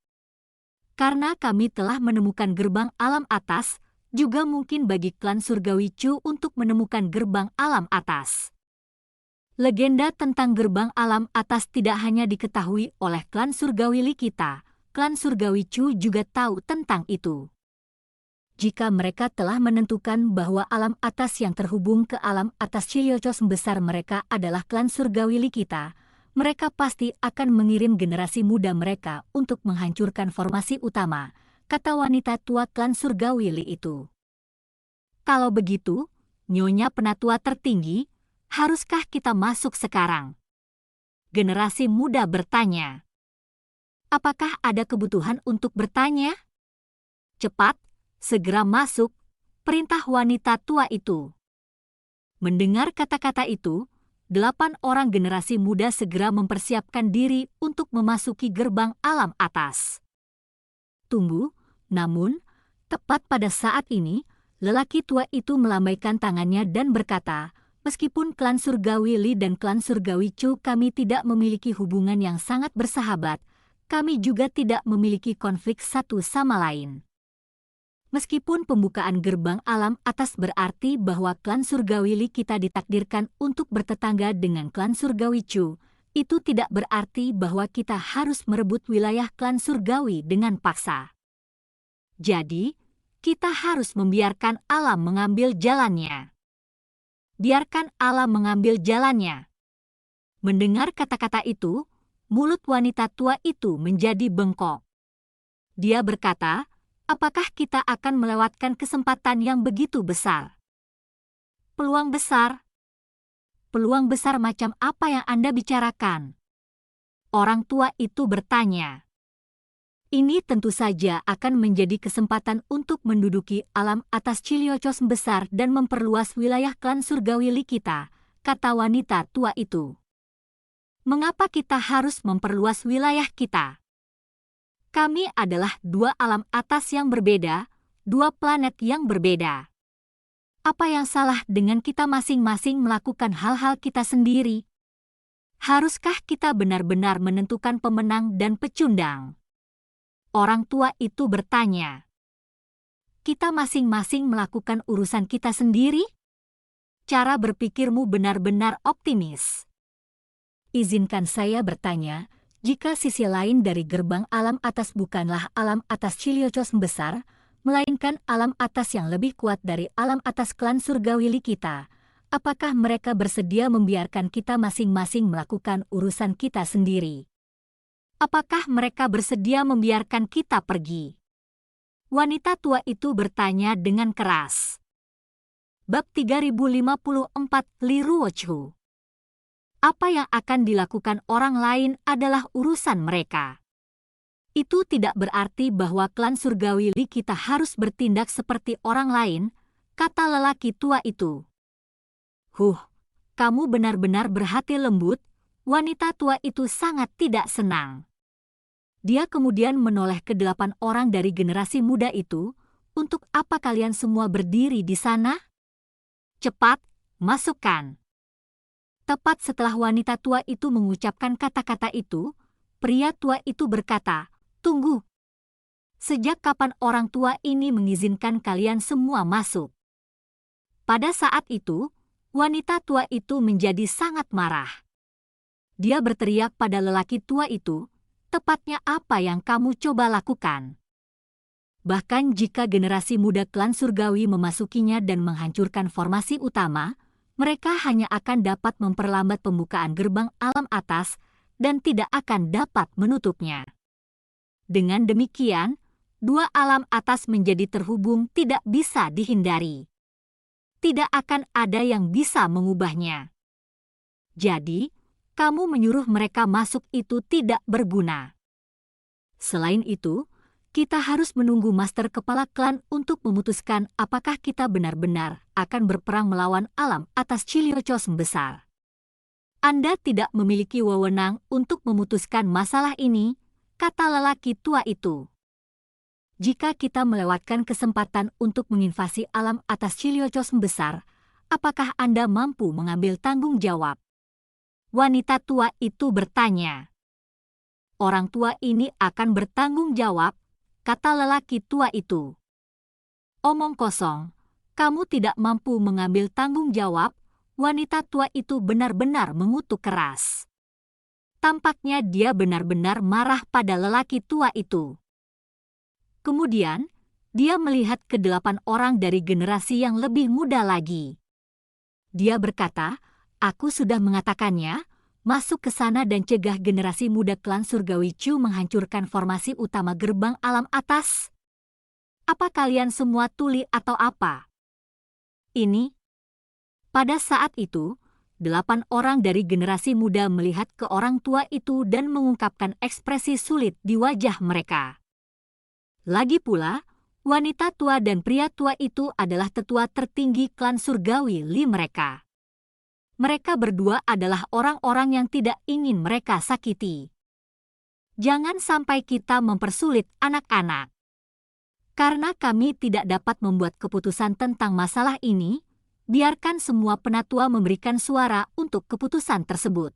Karena kami telah menemukan gerbang alam atas, juga mungkin bagi klan surgawi Chu untuk menemukan gerbang alam atas. Legenda tentang gerbang alam atas tidak hanya diketahui oleh klan surgawi Li kita, klan surgawi Chu juga tahu tentang itu. Jika mereka telah menentukan bahwa alam atas yang terhubung ke alam atas Chiliocos besar mereka adalah klan surgawi Li kita, mereka pasti akan mengirim generasi muda mereka untuk menghancurkan formasi utama, kata wanita tua klan surgawi Li itu. Kalau begitu, Nyonya Penatua tertinggi, haruskah kita masuk sekarang? Generasi muda bertanya. Apakah ada kebutuhan untuk bertanya? Cepat, segera masuk, perintah wanita tua itu. Mendengar kata-kata itu, 8 orang generasi muda segera mempersiapkan diri untuk memasuki gerbang alam atas. Tunggu, namun, tepat pada saat ini, lelaki tua itu melambaikan tangannya dan berkata, meskipun klan surgawi Li dan klan surgawi Chu kami tidak memiliki hubungan yang sangat bersahabat, kami juga tidak memiliki konflik satu sama lain. Meskipun pembukaan gerbang alam atas berarti bahwa klan surgawi Li kita ditakdirkan untuk bertetangga dengan klan surgawi Chu, itu tidak berarti bahwa kita harus merebut wilayah klan surgawi dengan paksa. Jadi, kita harus membiarkan alam mengambil jalannya. Biarkan alam mengambil jalannya. Mendengar kata-kata itu, mulut wanita tua itu menjadi bengkok. Dia berkata, apakah kita akan melewatkan kesempatan yang begitu besar? Peluang besar? Peluang besar macam apa yang Anda bicarakan? Orang tua itu bertanya. Ini tentu saja akan menjadi kesempatan untuk menduduki alam atas Chiliocos besar dan memperluas wilayah klan surgawi Li kita, kata wanita tua itu. Mengapa kita harus memperluas wilayah kita? Kami adalah 2 alam atas yang berbeda, 2 planet yang berbeda. Apa yang salah dengan kita masing-masing melakukan hal-hal kita sendiri? Haruskah kita benar-benar menentukan pemenang dan pecundang? Orang tua itu bertanya. Kita masing-masing melakukan urusan kita sendiri? Cara berpikirmu benar-benar optimis. Izinkan saya bertanya, jika sisi lain dari gerbang alam atas bukanlah alam atas Chiliocos besar, melainkan alam atas yang lebih kuat dari alam atas klan surgawi Li kita, apakah mereka bersedia membiarkan kita masing-masing melakukan urusan kita sendiri? Apakah mereka bersedia membiarkan kita pergi? Wanita tua itu bertanya dengan keras. Bab 3054 Li Ruochu. Apa yang akan dilakukan orang lain adalah urusan mereka. Itu tidak berarti bahwa klan surgawi Li kita harus bertindak seperti orang lain, kata lelaki tua itu. Kamu benar-benar berhati lembut, wanita tua itu sangat tidak senang. Dia kemudian menoleh ke 8 orang dari generasi muda itu, untuk apa kalian semua berdiri di sana? Cepat, masukkan. Tepat setelah wanita tua itu mengucapkan kata-kata itu, pria tua itu berkata, tunggu. Sejak kapan orang tua ini mengizinkan kalian semua masuk? Pada saat itu, wanita tua itu menjadi sangat marah. Dia berteriak pada lelaki tua itu, "Tepatnya apa yang kamu coba lakukan?" Bahkan jika generasi muda klan surgawi memasukinya dan menghancurkan formasi utama, mereka hanya akan dapat memperlambat pembukaan gerbang alam atas dan tidak akan dapat menutupnya. Dengan demikian, dua alam atas menjadi terhubung tidak bisa dihindari. Tidak akan ada yang bisa mengubahnya. Jadi, kamu menyuruh mereka masuk itu tidak berguna. Selain itu, kita harus menunggu Master Kepala Klan untuk memutuskan apakah kita benar-benar akan berperang melawan alam atas Chiliocos besar. Anda tidak memiliki wewenang untuk memutuskan masalah ini, kata lelaki tua itu. Jika kita melewatkan kesempatan untuk menginvasi alam atas Chiliocos besar, apakah Anda mampu mengambil tanggung jawab? Wanita tua itu bertanya. Orang tua ini akan bertanggung jawab, kata lelaki tua itu. Omong kosong, kamu tidak mampu mengambil tanggung jawab, wanita tua itu benar-benar mengutuk keras. Tampaknya dia benar-benar marah pada lelaki tua itu. Kemudian, dia melihat ke 8 orang dari generasi yang lebih muda lagi. Dia berkata, "Aku sudah mengatakannya, masuk ke sana dan cegah generasi muda klan surgawi Chu menghancurkan formasi utama gerbang alam atas. Apa kalian semua tuli atau apa?" Ini. Pada saat itu, 8 orang dari generasi muda melihat ke orang tua itu dan mengungkapkan ekspresi sulit di wajah mereka. Lagi pula, wanita tua dan pria tua itu adalah tetua tertinggi klan surgawi Li mereka. Mereka berdua adalah orang-orang yang tidak ingin mereka sakiti. Jangan sampai kita mempersulit anak-anak. Karena kami tidak dapat membuat keputusan tentang masalah ini, biarkan semua penatua memberikan suara untuk keputusan tersebut.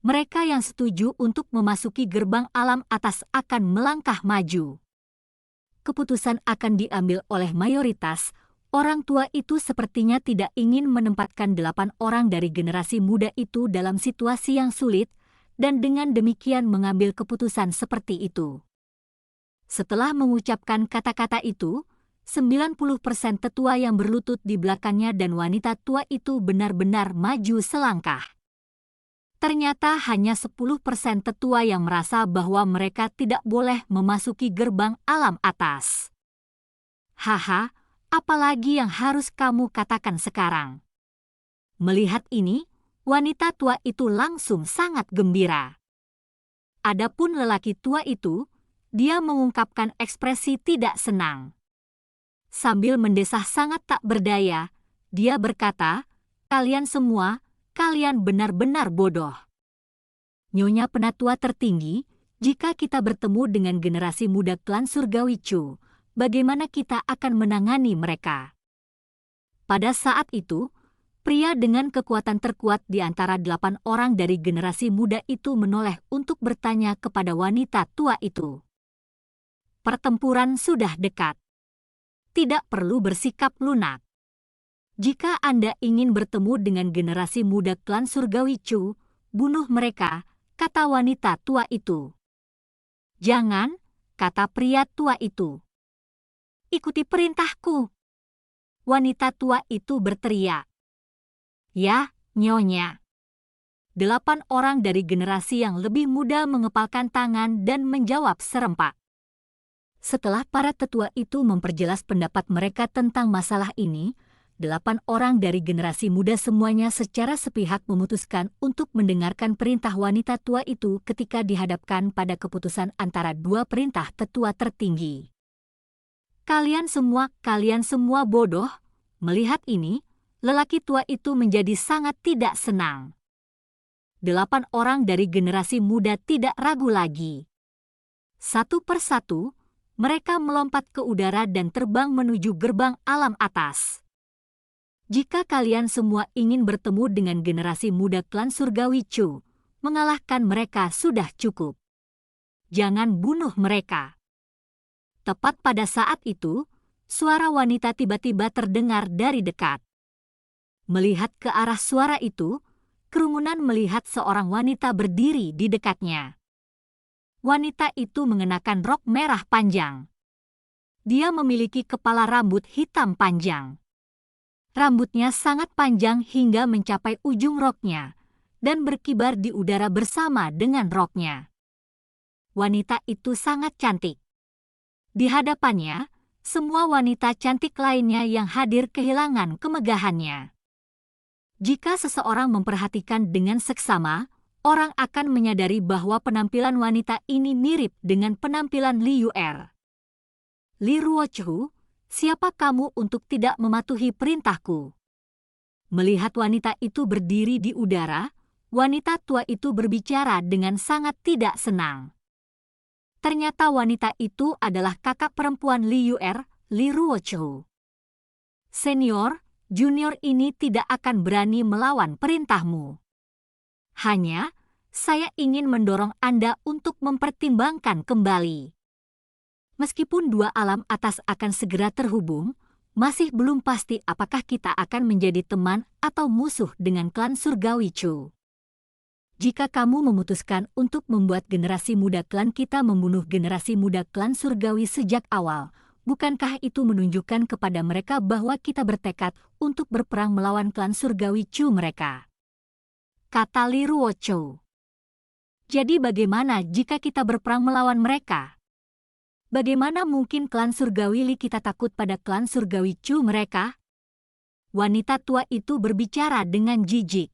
Mereka yang setuju untuk memasuki gerbang alam atas akan melangkah maju. Keputusan akan diambil oleh mayoritas. Orang tua itu sepertinya tidak ingin menempatkan 8 orang dari generasi muda itu dalam situasi yang sulit dan dengan demikian mengambil keputusan seperti itu. Setelah mengucapkan kata-kata itu, 90% tetua yang berlutut di belakangnya dan wanita tua itu benar-benar maju selangkah. Ternyata hanya 10% tetua yang merasa bahwa mereka tidak boleh memasuki gerbang alam atas. Haha. Apalagi yang harus kamu katakan sekarang? Melihat ini, wanita tua itu langsung sangat gembira. Adapun lelaki tua itu, dia mengungkapkan ekspresi tidak senang. Sambil mendesah sangat tak berdaya, dia berkata, "Kalian semua, kalian benar-benar bodoh. Nyonya Penatua Tertinggi, jika kita bertemu dengan generasi muda klan surgawi Chu, bagaimana kita akan menangani mereka?" Pada saat itu, pria dengan kekuatan terkuat di antara 8 orang dari generasi muda itu menoleh untuk bertanya kepada wanita tua itu. Pertempuran sudah dekat. Tidak perlu bersikap lunak. Jika Anda ingin bertemu dengan generasi muda klan surgawi Chu, bunuh mereka, kata wanita tua itu. Jangan, kata pria tua itu. Ikuti perintahku. Wanita tua itu berteriak. Ya, nyonya. 8 orang dari generasi yang lebih muda mengepalkan tangan dan menjawab serempak. Setelah para tetua itu memperjelas pendapat mereka tentang masalah ini, 8 orang dari generasi muda semuanya secara sepihak memutuskan untuk mendengarkan perintah wanita tua itu ketika dihadapkan pada keputusan antara dua perintah tetua tertinggi. Kalian semua bodoh. Melihat ini, lelaki tua itu menjadi sangat tidak senang. 8 orang dari generasi muda tidak ragu lagi. Satu persatu, mereka melompat ke udara dan terbang menuju gerbang alam atas. Jika kalian semua ingin bertemu dengan generasi muda klan surgawi Chu, mengalahkan mereka sudah cukup. Jangan bunuh mereka. Tepat pada saat itu, suara wanita tiba-tiba terdengar dari dekat. Melihat ke arah suara itu, kerumunan melihat seorang wanita berdiri di dekatnya. Wanita itu mengenakan rok merah panjang. Dia memiliki kepala rambut hitam panjang. Rambutnya sangat panjang hingga mencapai ujung roknya dan berkibar di udara bersama dengan roknya. Wanita itu sangat cantik. Di hadapannya, semua wanita cantik lainnya yang hadir kehilangan kemegahannya. Jika seseorang memperhatikan dengan seksama, orang akan menyadari bahwa penampilan wanita ini mirip dengan penampilan Li Yu'er. Li Ruochu, siapa kamu untuk tidak mematuhi perintahku? Melihat wanita itu berdiri di udara, wanita tua itu berbicara dengan sangat tidak senang. Ternyata wanita itu adalah kakak perempuan Li Yu'er, Li Ruochu. Senior, junior ini tidak akan berani melawan perintahmu. Hanya, saya ingin mendorong Anda untuk mempertimbangkan kembali. Meskipun dua alam atas akan segera terhubung, masih belum pasti apakah kita akan menjadi teman atau musuh dengan klan surgawi Chu. Jika kamu memutuskan untuk membuat generasi muda klan kita membunuh generasi muda klan surgawi sejak awal, bukankah itu menunjukkan kepada mereka bahwa kita bertekad untuk berperang melawan klan surgawi Chu mereka? Kata Li Ruochu. Jadi bagaimana jika kita berperang melawan mereka? Bagaimana mungkin klan surgawi Li kita takut pada klan surgawi Chu mereka? Wanita tua itu berbicara dengan jijik.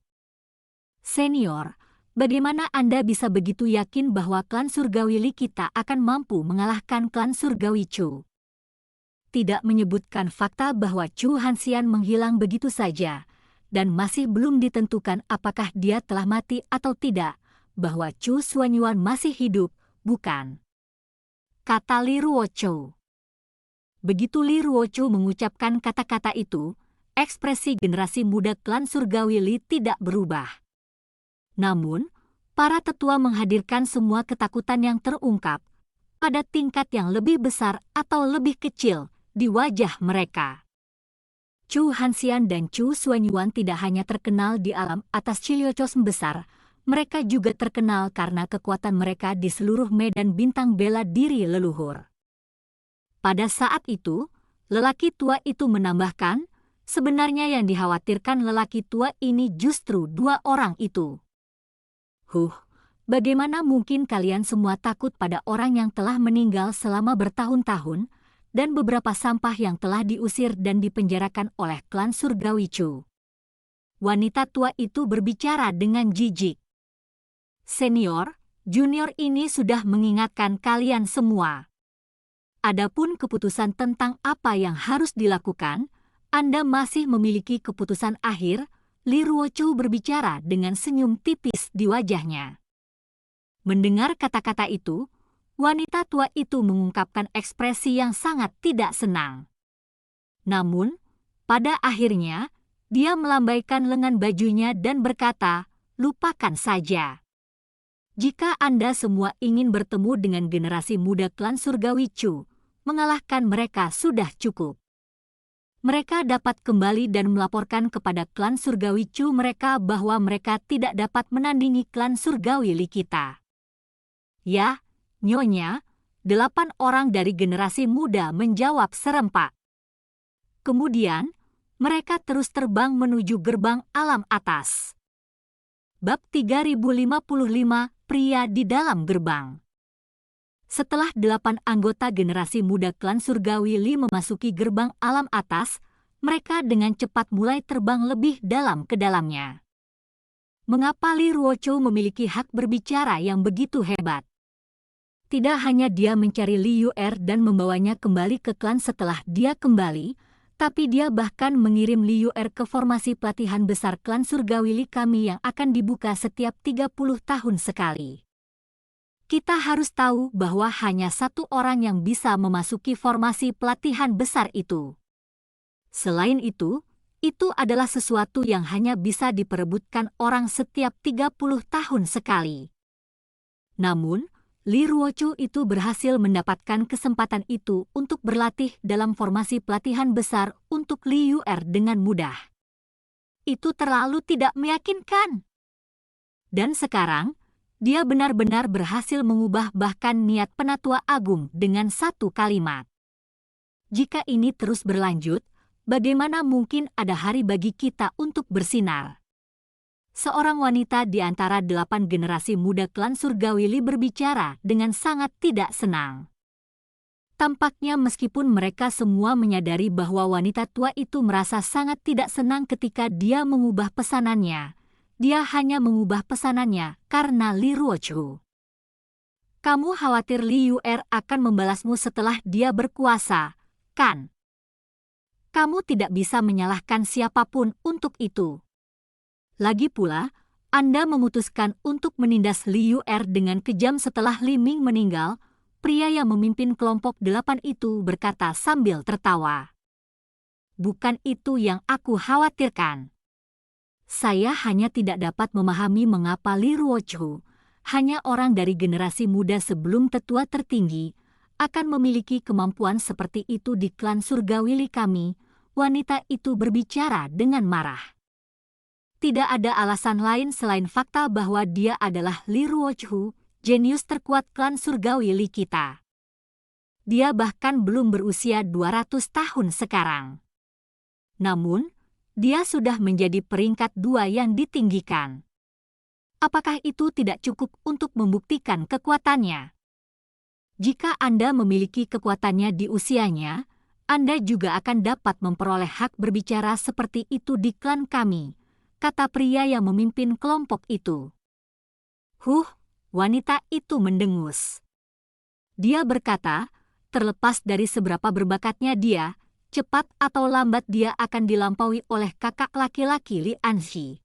Senior, bagaimana Anda bisa begitu yakin bahwa klan surgawi Li kita akan mampu mengalahkan klan surgawi Chu? Tidak menyebutkan fakta bahwa Chu Hanxian menghilang begitu saja, dan masih belum ditentukan apakah dia telah mati atau tidak, bahwa Chu Xuanyuan masih hidup, bukan? Kata Li Ruochu. Begitu Li Ruochu mengucapkan kata-kata itu, ekspresi generasi muda klan surgawi Li tidak berubah. Namun, para tetua menghadirkan semua ketakutan yang terungkap pada tingkat yang lebih besar atau lebih kecil di wajah mereka. Chu Hanxian dan Chu Xuanyuan tidak hanya terkenal di alam atas Chiliocos besar, mereka juga terkenal karena kekuatan mereka di seluruh medan bintang bela diri leluhur. Pada saat itu, lelaki tua itu menambahkan, sebenarnya yang dikhawatirkan lelaki tua ini justru dua orang itu. Bagaimana mungkin kalian semua takut pada orang yang telah meninggal selama bertahun-tahun, dan beberapa sampah yang telah diusir dan dipenjarakan oleh klan surgawi Chu? Wanita tua itu berbicara dengan jijik. Senior, junior ini sudah mengingatkan kalian semua. Adapun keputusan tentang apa yang harus dilakukan, Anda masih memiliki keputusan akhir. Li Ruochu berbicara dengan senyum tipis di wajahnya. Mendengar kata-kata itu, wanita tua itu mengungkapkan ekspresi yang sangat tidak senang. Namun, pada akhirnya, dia melambaikan lengan bajunya dan berkata, lupakan saja. Jika Anda semua ingin bertemu dengan generasi muda klan surgawi Chu, mengalahkan mereka sudah cukup. Mereka dapat kembali dan melaporkan kepada klan surgawi Chu mereka bahwa mereka tidak dapat menandingi klan surgawi Li kita. Ya, Nyonya, 8 orang dari generasi muda menjawab serempak. Kemudian, mereka terus terbang menuju gerbang alam atas. Bab 3055, Pria di dalam gerbang. Setelah 8 anggota generasi muda klan surgawi Li memasuki gerbang alam atas, mereka dengan cepat mulai terbang lebih dalam ke dalamnya. Mengapa Li Ruochu memiliki hak berbicara yang begitu hebat? Tidak hanya dia mencari Li Yu'er dan membawanya kembali ke klan setelah dia kembali, tapi dia bahkan mengirim Li Yu'er ke formasi pelatihan besar klan surgawi Li kami yang akan dibuka setiap 30 tahun sekali. Kita harus tahu bahwa hanya satu orang yang bisa memasuki formasi pelatihan besar itu. Selain itu adalah sesuatu yang hanya bisa diperebutkan orang setiap 30 tahun sekali. Namun, Li Ruochu itu berhasil mendapatkan kesempatan itu untuk berlatih dalam formasi pelatihan besar untuk Li Yu'er dengan mudah. Itu terlalu tidak meyakinkan. Dan sekarang, dia benar-benar berhasil mengubah bahkan niat Penatua Agung dengan satu kalimat. Jika ini terus berlanjut, bagaimana mungkin ada hari bagi kita untuk bersinar? Seorang wanita di antara 8 generasi muda klan surgawi Li berbicara dengan sangat tidak senang. Tampaknya meskipun mereka semua menyadari bahwa wanita tua itu merasa sangat tidak senang ketika dia mengubah pesanannya, dia hanya mengubah pesanannya karena Li Ruochu. Kamu khawatir Li Yu'er akan membalasmu setelah dia berkuasa, kan? Kamu tidak bisa menyalahkan siapapun untuk itu. Lagi pula, Anda memutuskan untuk menindas Li Yu'er dengan kejam setelah Li Ming meninggal. Pria yang memimpin kelompok 8 itu berkata sambil tertawa. Bukan itu yang aku khawatirkan. Saya hanya tidak dapat memahami mengapa Li Ruochu, hanya orang dari generasi muda sebelum tetua tertinggi, akan memiliki kemampuan seperti itu di klan surgawi Li kami. Wanita itu berbicara dengan marah. Tidak ada alasan lain selain fakta bahwa dia adalah Li Ruochu, jenius terkuat klan surgawi Li kita. Dia bahkan belum berusia 200 tahun sekarang. Namun, dia sudah menjadi peringkat 2 yang ditinggikan. Apakah itu tidak cukup untuk membuktikan kekuatannya? Jika Anda memiliki kekuatannya di usianya, Anda juga akan dapat memperoleh hak berbicara seperti itu di klan kami, kata pria yang memimpin kelompok itu. Wanita itu mendengus. Dia berkata, terlepas dari seberapa berbakatnya dia, cepat atau lambat dia akan dilampaui oleh kakak laki-laki Li Anxi.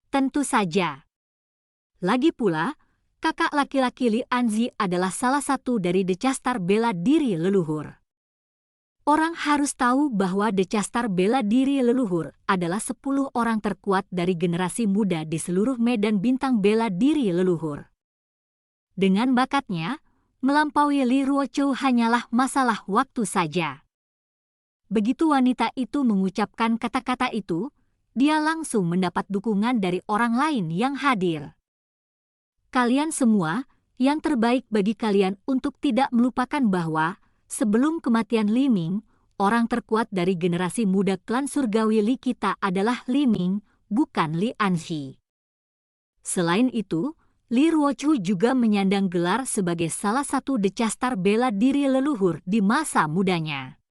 Tentu saja. Lagi pula, kakak laki-laki Li Anxi adalah salah satu dari decastar bela diri leluhur. Orang harus tahu bahwa decastar bela diri leluhur adalah 10 orang terkuat dari generasi muda di seluruh medan bintang bela diri leluhur. Dengan bakatnya, melampaui Li Ruochu hanyalah masalah waktu saja. Begitu wanita itu mengucapkan kata-kata itu, dia langsung mendapat dukungan dari orang lain yang hadir. Kalian semua, yang terbaik bagi kalian untuk tidak melupakan bahwa, sebelum kematian Li Ming, orang terkuat dari generasi muda klan surgawi Li kita adalah Li Ming, bukan Li Anxi. Selain itu, Li Ruochu juga menyandang gelar sebagai salah satu decastar bela diri leluhur di masa mudanya.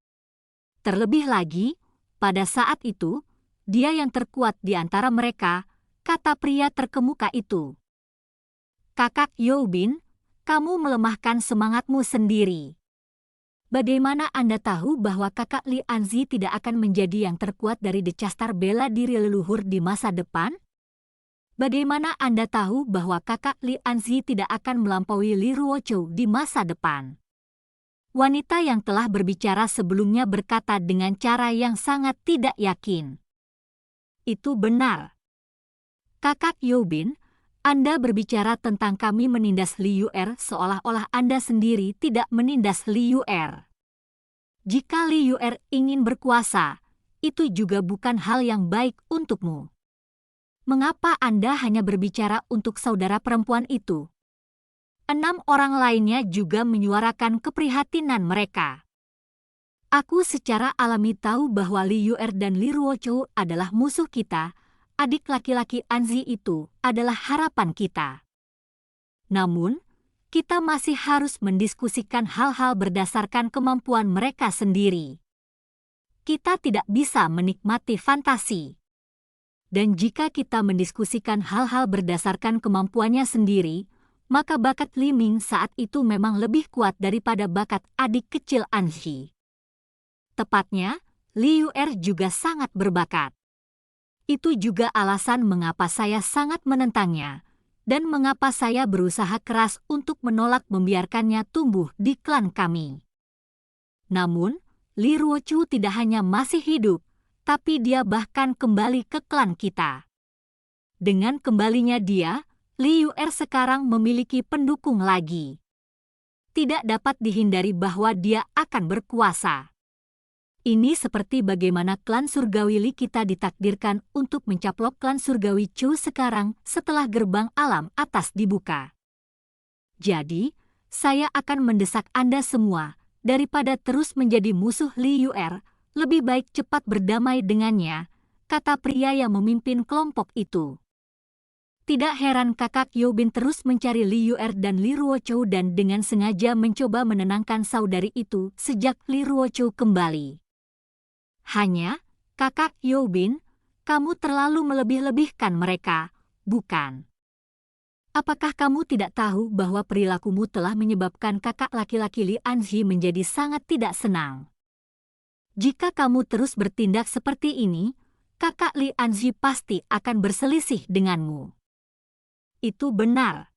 Terlebih lagi, pada saat itu, dia yang terkuat di antara mereka, kata pria terkemuka itu. Kakak Youbin, kamu melemahkan semangatmu sendiri. Bagaimana Anda tahu bahwa kakak Li Anxi tidak akan menjadi yang terkuat dari decastar bela diri leluhur di masa depan? Bagaimana Anda tahu bahwa kakak Li Anxi tidak akan melampaui Li Ruochu di masa depan? Wanita yang telah berbicara sebelumnya berkata dengan cara yang sangat tidak yakin. Itu benar. Kakak Youbin, Anda berbicara tentang kami menindas Li Yu'er seolah-olah Anda sendiri tidak menindas Li Yu'er. Jika Li Yu'er ingin berkuasa, itu juga bukan hal yang baik untukmu. Mengapa Anda hanya berbicara untuk saudara perempuan itu? 6 orang lainnya juga menyuarakan keprihatinan mereka. Aku secara alami tahu bahwa Li Yu'er dan Li Ruochu adalah musuh kita, adik laki-laki Anzi itu adalah harapan kita. Namun, kita masih harus mendiskusikan hal-hal berdasarkan kemampuan mereka sendiri. Kita tidak bisa menikmati fantasi. Dan jika kita mendiskusikan hal-hal berdasarkan kemampuannya sendiri, maka bakat Li Ming saat itu memang lebih kuat daripada bakat adik kecil Anxi. Tepatnya, Li Yu'er juga sangat berbakat. Itu juga alasan mengapa saya sangat menentangnya, dan mengapa saya berusaha keras untuk menolak membiarkannya tumbuh di klan kami. Namun, Li Ruochu tidak hanya masih hidup, tapi dia bahkan kembali ke klan kita. Dengan kembalinya dia, Li Yu'er sekarang memiliki pendukung lagi. Tidak dapat dihindari bahwa dia akan berkuasa. Ini seperti bagaimana klan surgawi Li kita ditakdirkan untuk mencaplok klan surgawi Chu sekarang setelah gerbang alam atas dibuka. Jadi, saya akan mendesak Anda semua, daripada terus menjadi musuh Li Yuer, lebih baik cepat berdamai dengannya, kata pria yang memimpin kelompok itu. Tidak heran kakak Yobin terus mencari Li Yuer dan Li Ruochou dan dengan sengaja mencoba menenangkan saudari itu sejak Li Ruochou kembali. Hanya, kakak Yobin, kamu terlalu melebih-lebihkan mereka, bukan? Apakah kamu tidak tahu bahwa perilakumu telah menyebabkan kakak laki-laki Li Anzi menjadi sangat tidak senang? Jika kamu terus bertindak seperti ini, kakak Li Anzi pasti akan berselisih denganmu. Itu benar.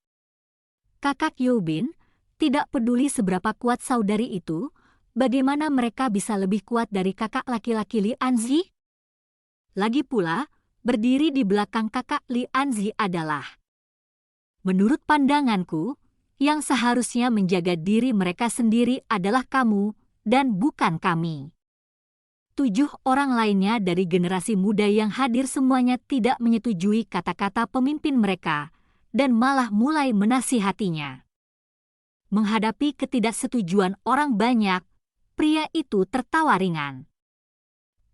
Kakak Yobin, tidak peduli seberapa kuat saudari itu, bagaimana mereka bisa lebih kuat dari kakak laki-laki Li Anzi? Lagi pula, berdiri di belakang kakak Li Anzi adalah, menurut pandanganku, yang seharusnya menjaga diri mereka sendiri adalah kamu dan bukan kami. 7 orang lainnya dari generasi muda yang hadir semuanya tidak menyetujui kata-kata pemimpin mereka dan malah mulai menasihatinya. Menghadapi ketidaksetujuan orang banyak, pria itu tertawa ringan.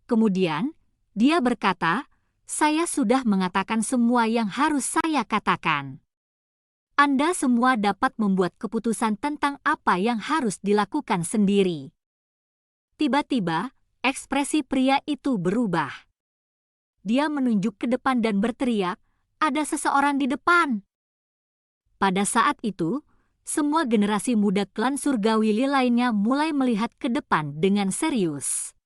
Kemudian, dia berkata, "Saya sudah mengatakan semua yang harus saya katakan. Anda semua dapat membuat keputusan tentang apa yang harus dilakukan sendiri." Tiba-tiba, ekspresi pria itu berubah. Dia menunjuk ke depan dan berteriak, "Ada seseorang di depan!" Pada saat itu, semua generasi muda klan surgawi Li lainnya mulai melihat ke depan dengan serius.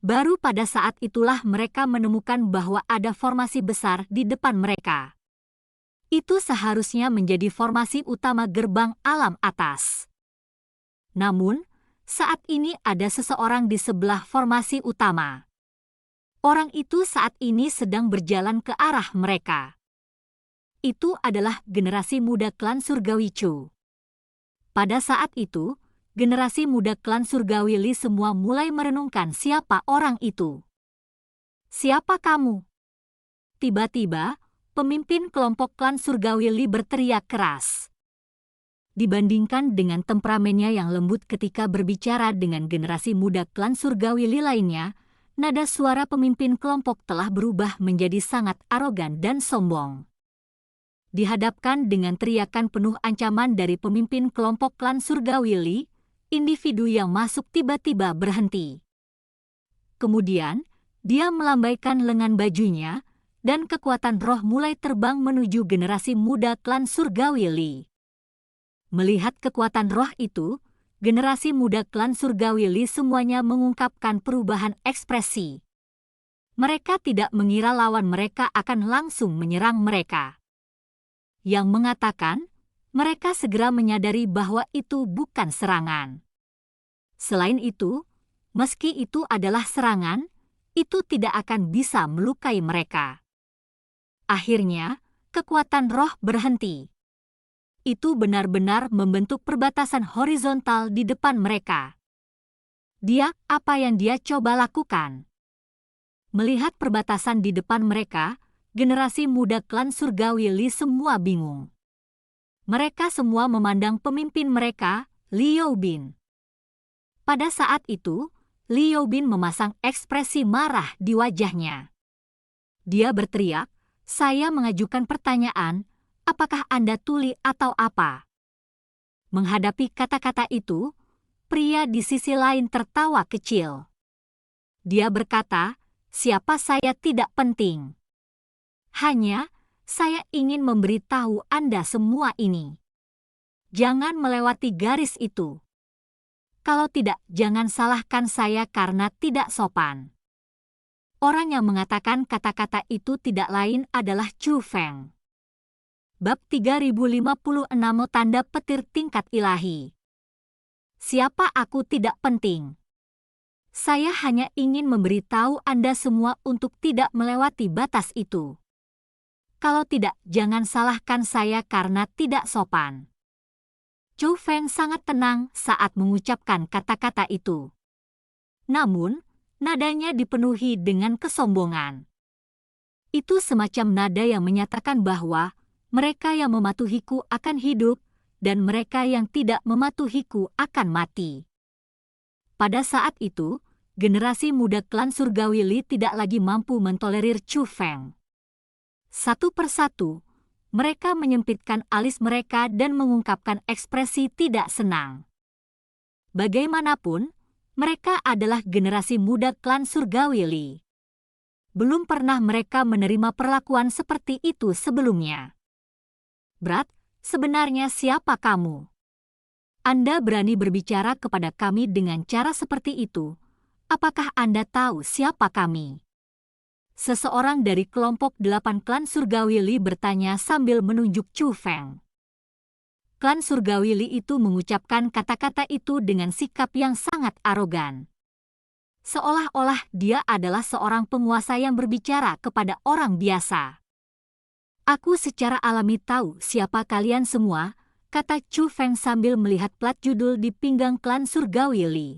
Baru pada saat itulah mereka menemukan bahwa ada formasi besar di depan mereka. Itu seharusnya menjadi formasi utama gerbang alam atas. Namun, saat ini ada seseorang di sebelah formasi utama. Orang itu saat ini sedang berjalan ke arah mereka. Itu adalah generasi muda klan surgawi Chu. Pada saat itu, generasi muda klan surgawi Li semua mulai merenungkan siapa orang itu. "Siapa kamu?" Tiba-tiba, pemimpin kelompok klan surgawi Li berteriak keras. Dibandingkan dengan temperamennya yang lembut ketika berbicara dengan generasi muda klan surgawi Li lainnya, nada suara pemimpin kelompok telah berubah menjadi sangat arogan dan sombong. Dihadapkan dengan teriakan penuh ancaman dari pemimpin kelompok klan surgawi Li, individu yang masuk tiba-tiba berhenti. Kemudian, dia melambaikan lengan bajunya, dan kekuatan roh mulai terbang menuju generasi muda klan surgawi Li. Melihat kekuatan roh itu, generasi muda klan surgawi Li semuanya mengungkapkan perubahan ekspresi. Mereka tidak mengira lawan mereka akan langsung menyerang mereka. Yang mengatakan, mereka segera menyadari bahwa itu bukan serangan. Selain itu, meski itu adalah serangan, itu tidak akan bisa melukai mereka. Akhirnya, kekuatan roh berhenti. Itu benar-benar membentuk perbatasan horizontal di depan mereka. Apa yang dia coba lakukan? Melihat perbatasan di depan mereka, generasi muda klan surgawi Li semua bingung. Mereka semua memandang pemimpin mereka, Li Yobin. Pada saat itu, Li Yobin memasang ekspresi marah di wajahnya. Dia berteriak, "Saya mengajukan pertanyaan, apakah Anda tuli atau apa?" Menghadapi kata-kata itu, pria di sisi lain tertawa kecil. Dia berkata, "Siapa saya tidak penting. Hanya, saya ingin memberitahu Anda semua ini. Jangan melewati garis itu. Kalau tidak, jangan salahkan saya karena tidak sopan." Orang yang mengatakan kata-kata itu tidak lain adalah Chu Feng. Bab 3056 Tanda Petir Tingkat Ilahi. Siapa aku tidak penting. Saya hanya ingin memberitahu Anda semua untuk tidak melewati batas itu. Kalau tidak, jangan salahkan saya karena tidak sopan. Chu Feng sangat tenang saat mengucapkan kata-kata itu. Namun, nadanya dipenuhi dengan kesombongan. Itu semacam nada yang menyatakan bahwa mereka yang mematuhiku akan hidup, dan mereka yang tidak mematuhiku akan mati. Pada saat itu, generasi muda klan surgawi Li tidak lagi mampu mentolerir Chu Feng. Satu persatu, mereka menyempitkan alis mereka dan mengungkapkan ekspresi tidak senang. Bagaimanapun, mereka adalah generasi muda klan surgawi Li. Belum pernah mereka menerima perlakuan seperti itu sebelumnya. Brat, sebenarnya siapa kamu? Anda berani berbicara kepada kami dengan cara seperti itu. Apakah Anda tahu siapa kami? Seseorang dari kelompok 8 klan surgawi Li bertanya sambil menunjuk Chu Feng. Klan surgawi Li itu mengucapkan kata-kata itu dengan sikap yang sangat arogan. Seolah-olah dia adalah seorang penguasa yang berbicara kepada orang biasa. Aku secara alami tahu siapa kalian semua, kata Chu Feng sambil melihat plat judul di pinggang klan surgawi Li.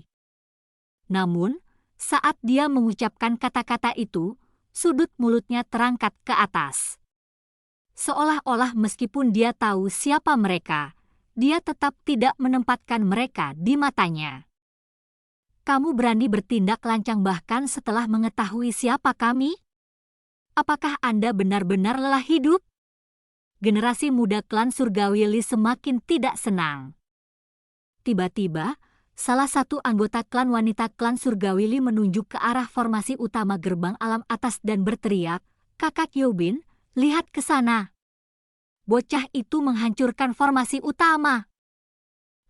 Namun, saat dia mengucapkan kata-kata itu, sudut mulutnya terangkat ke atas. Seolah-olah meskipun dia tahu siapa mereka, dia tetap tidak menempatkan mereka di matanya. Kamu berani bertindak lancang bahkan setelah mengetahui siapa kami? Apakah Anda benar-benar lelah hidup? Generasi muda klan surgawi Li semakin tidak senang. Tiba-tiba, salah satu anggota klan wanita klan surgawi Li menunjuk ke arah formasi utama gerbang alam atas dan berteriak, "Kakak Yobin, lihat ke sana. Bocah itu menghancurkan formasi utama."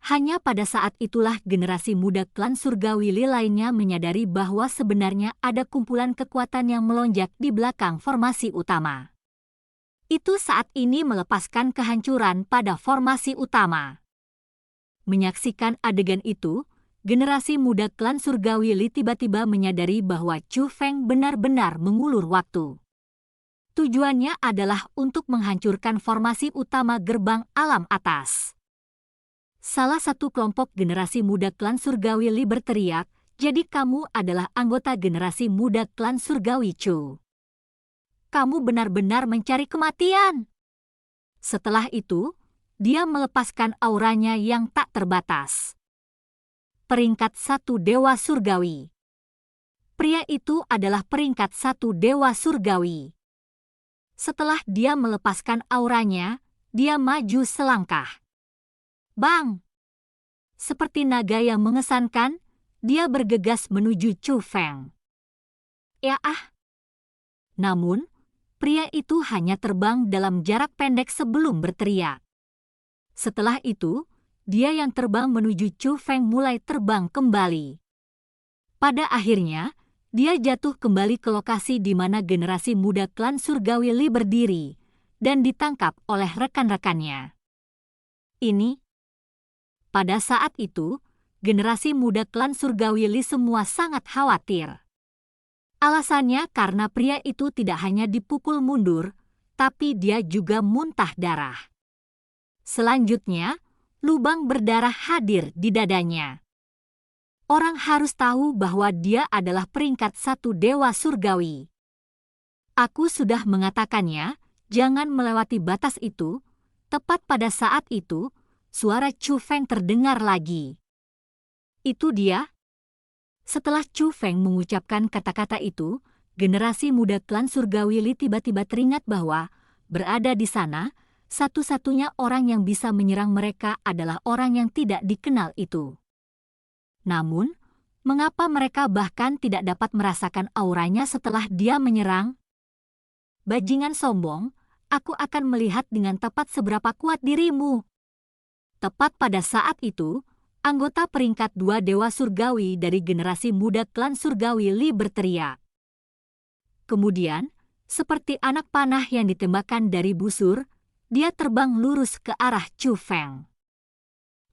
Hanya pada saat itulah generasi muda klan surgawi Li lainnya menyadari bahwa sebenarnya ada kumpulan kekuatan yang melonjak di belakang formasi utama. Itu saat ini melepaskan kehancuran pada formasi utama. Menyaksikan adegan itu, generasi muda klan surgawi Li tiba-tiba menyadari bahwa Chu Feng benar-benar mengulur waktu. Tujuannya adalah untuk menghancurkan formasi utama gerbang alam atas. Salah satu kelompok generasi muda klan surgawi Li berteriak, "Jadi kamu adalah anggota generasi muda klan surgawi Chu. Kamu benar-benar mencari kematian." Setelah itu, dia melepaskan auranya yang tak terbatas. Peringkat 1 Dewa Surgawi. Pria itu adalah peringkat 1 Dewa Surgawi. Setelah dia melepaskan auranya, dia maju selangkah. Bang! Seperti naga yang mengesankan, dia bergegas menuju Chu Feng. Ya ah! Namun, pria itu hanya terbang dalam jarak pendek sebelum berteriak. Setelah itu, dia yang terbang menuju Chu Feng mulai terbang kembali. Pada akhirnya, dia jatuh kembali ke lokasi di mana generasi muda klan surgawi Li berdiri dan ditangkap oleh rekan-rekannya. Pada saat itu, generasi muda klan surgawi Li semua sangat khawatir. Alasannya karena pria itu tidak hanya dipukul mundur, tapi dia juga muntah darah. Selanjutnya, lubang berdarah hadir di dadanya. Orang harus tahu bahwa dia adalah peringkat 1 Dewa Surgawi. Aku sudah mengatakannya, jangan melewati batas itu. Tepat pada saat itu, suara Chu Feng terdengar lagi. Itu dia. Setelah Chu Feng mengucapkan kata-kata itu, generasi muda klan surgawi Li tiba-tiba teringat bahwa berada di sana, satu-satunya orang yang bisa menyerang mereka adalah orang yang tidak dikenal itu. Namun, mengapa mereka bahkan tidak dapat merasakan auranya setelah dia menyerang? Bajingan sombong, aku akan melihat dengan tepat seberapa kuat dirimu. Tepat pada saat itu, anggota peringkat 2 Dewa Surgawi dari generasi muda klan surgawi Li berteriak. Kemudian, seperti anak panah yang ditembakkan dari busur, dia terbang lurus ke arah Chu Feng.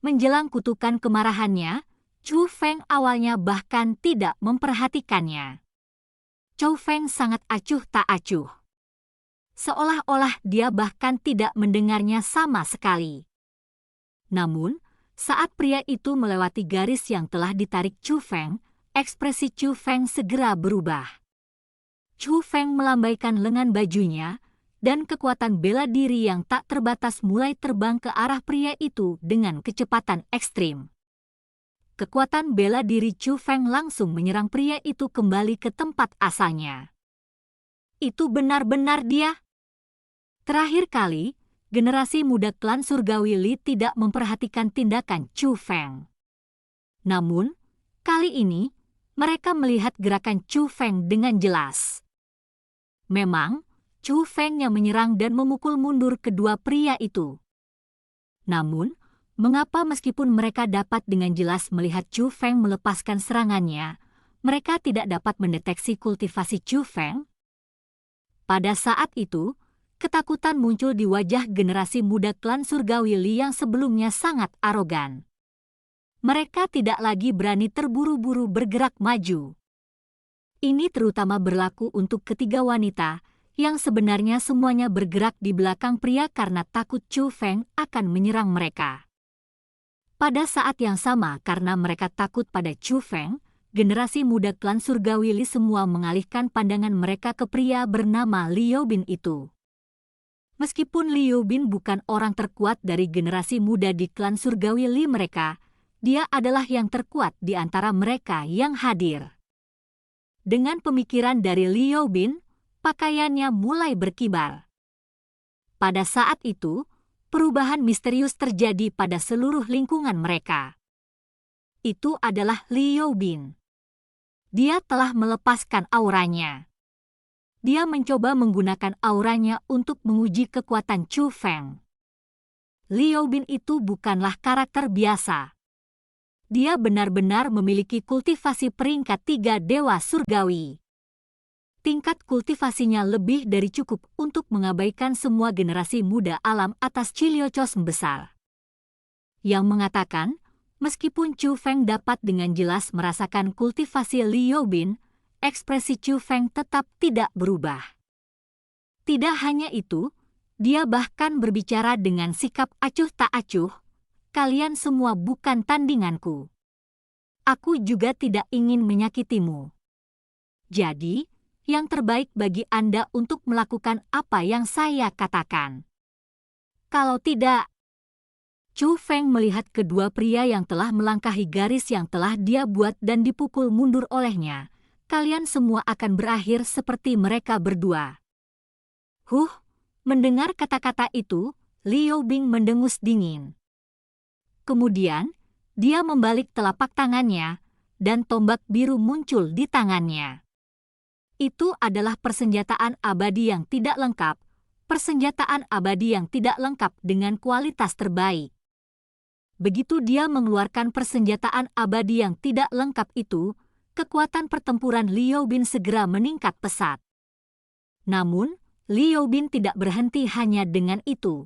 Menjelang kutukan kemarahannya, Chu Feng awalnya bahkan tidak memperhatikannya. Chu Feng sangat acuh tak acuh. Seolah-olah dia bahkan tidak mendengarnya sama sekali. Namun, saat pria itu melewati garis yang telah ditarik Chu Feng, ekspresi Chu Feng segera berubah. Chu Feng melambaikan lengan bajunya, dan kekuatan bela diri yang tak terbatas mulai terbang ke arah pria itu dengan kecepatan ekstrim. Kekuatan bela diri Chu Feng langsung menyerang pria itu kembali ke tempat asalnya. Itu benar-benar dia. Terakhir kali, generasi muda klan surgawi Li tidak memperhatikan tindakan Chu Feng. Namun, kali ini, mereka melihat gerakan Chu Feng dengan jelas. Memang, Chu Feng yang menyerang dan memukul mundur kedua pria itu. Namun, mengapa meskipun mereka dapat dengan jelas melihat Chu Feng melepaskan serangannya, mereka tidak dapat mendeteksi kultivasi Chu Feng? Pada saat itu, ketakutan muncul di wajah generasi muda klan surgawi Li yang sebelumnya sangat arogan. Mereka tidak lagi berani terburu-buru bergerak maju. Ini terutama berlaku untuk ketiga wanita, yang sebenarnya semuanya bergerak di belakang pria karena takut Chu Feng akan menyerang mereka. Pada saat yang sama karena mereka takut pada Chu Feng, generasi muda klan surgawi Li semua mengalihkan pandangan mereka ke pria bernama Liu Bin itu. Meskipun Liu Bin bukan orang terkuat dari generasi muda di klan surgawi Li mereka, dia adalah yang terkuat di antara mereka yang hadir. Dengan pemikiran dari Liu Bin, pakaiannya mulai berkibar. Pada saat itu, perubahan misterius terjadi pada seluruh lingkungan mereka. Itu adalah Liu Bin. Dia telah melepaskan auranya. Dia mencoba menggunakan auranya untuk menguji kekuatan Chu Feng. Liu Bin itu bukanlah karakter biasa. Dia benar-benar memiliki kultivasi peringkat 3 dewa surgawi. Tingkat kultivasinya lebih dari cukup untuk mengabaikan semua generasi muda alam atas Ciliocos besar. Yang mengatakan, meskipun Chu Feng dapat dengan jelas merasakan kultivasi Liu Bin, ekspresi Chu Feng tetap tidak berubah. Tidak hanya itu, dia bahkan berbicara dengan sikap acuh tak acuh, "Kalian semua bukan tandinganku. Aku juga tidak ingin menyakitimu. Jadi, yang terbaik bagi Anda untuk melakukan apa yang saya katakan. Kalau tidak..." Chu Feng melihat kedua pria yang telah melangkahi garis yang telah dia buat dan dipukul mundur olehnya. "Kalian semua akan berakhir seperti mereka berdua." Mendengar kata-kata itu, Liu Bin mendengus dingin. Kemudian, dia membalik telapak tangannya, dan tombak biru muncul di tangannya. Itu adalah persenjataan abadi yang tidak lengkap, persenjataan abadi yang tidak lengkap dengan kualitas terbaik. Begitu dia mengeluarkan persenjataan abadi yang tidak lengkap itu, kekuatan pertempuran Liu Bin segera meningkat pesat. Namun, Liu Bin tidak berhenti hanya dengan itu.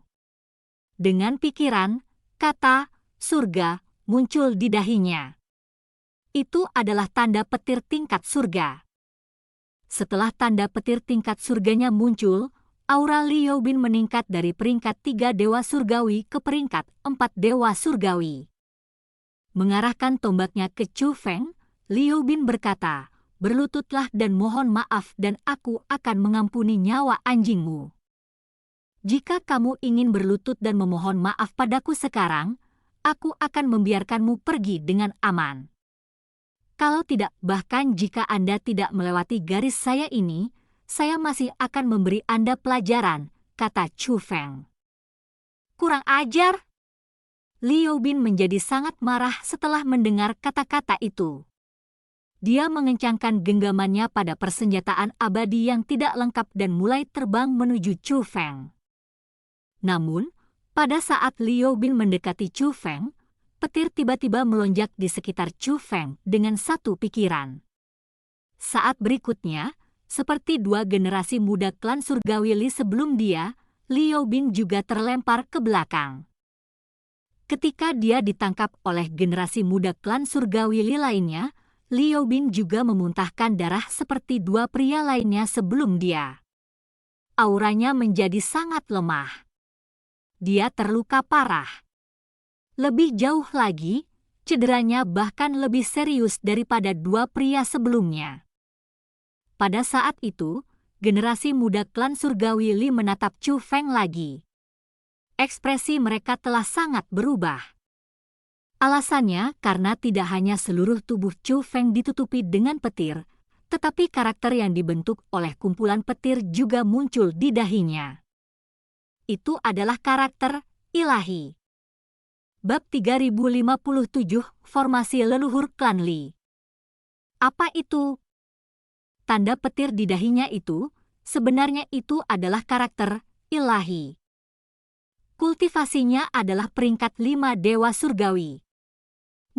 Dengan pikiran, kata "surga" muncul di dahinya. Itu adalah tanda petir tingkat surga. Setelah tanda petir tingkat surganya muncul, aura Liu Bin meningkat dari peringkat 3 dewa surgawi ke peringkat 4 dewa surgawi. Mengarahkan tombaknya ke Chu Feng, Liu Bin berkata, "Berlututlah dan mohon maaf dan aku akan mengampuni nyawa anjingmu. Jika kamu ingin berlutut dan memohon maaf padaku sekarang, aku akan membiarkanmu pergi dengan aman. Kalau tidak, bahkan jika Anda tidak melewati garis saya ini, saya masih akan memberi Anda pelajaran," kata Chu Feng. "Kurang ajar!" Liu Bin menjadi sangat marah setelah mendengar kata-kata itu. Dia mengencangkan genggamannya pada persenjataan abadi yang tidak lengkap dan mulai terbang menuju Chu Feng. Namun, pada saat Liu Bin mendekati Chu Feng, petir tiba-tiba melonjak di sekitar Chu Feng dengan satu pikiran. Saat berikutnya, seperti dua generasi muda klan surgawi Li sebelum dia, Liu Bin juga terlempar ke belakang. Ketika dia ditangkap oleh generasi muda klan surgawi Li lainnya, Liu Bin juga memuntahkan darah seperti dua pria lainnya sebelum dia. Auranya menjadi sangat lemah. Dia terluka parah. Lebih jauh lagi, Cederanya bahkan lebih serius daripada dua pria sebelumnya. Pada saat itu, generasi muda klan surgawi Li menatap Chu Feng lagi. Ekspresi mereka telah sangat berubah. Alasannya karena tidak hanya seluruh tubuh Chu Feng ditutupi dengan petir, tetapi karakter yang dibentuk oleh kumpulan petir juga muncul di dahinya. Itu adalah karakter ilahi. Bab 3057, Formasi Leluhur Klan Li. Apa itu? Tanda petir di dahinya itu, sebenarnya itu adalah karakter ilahi. Kultivasinya adalah peringkat 5 dewa surgawi.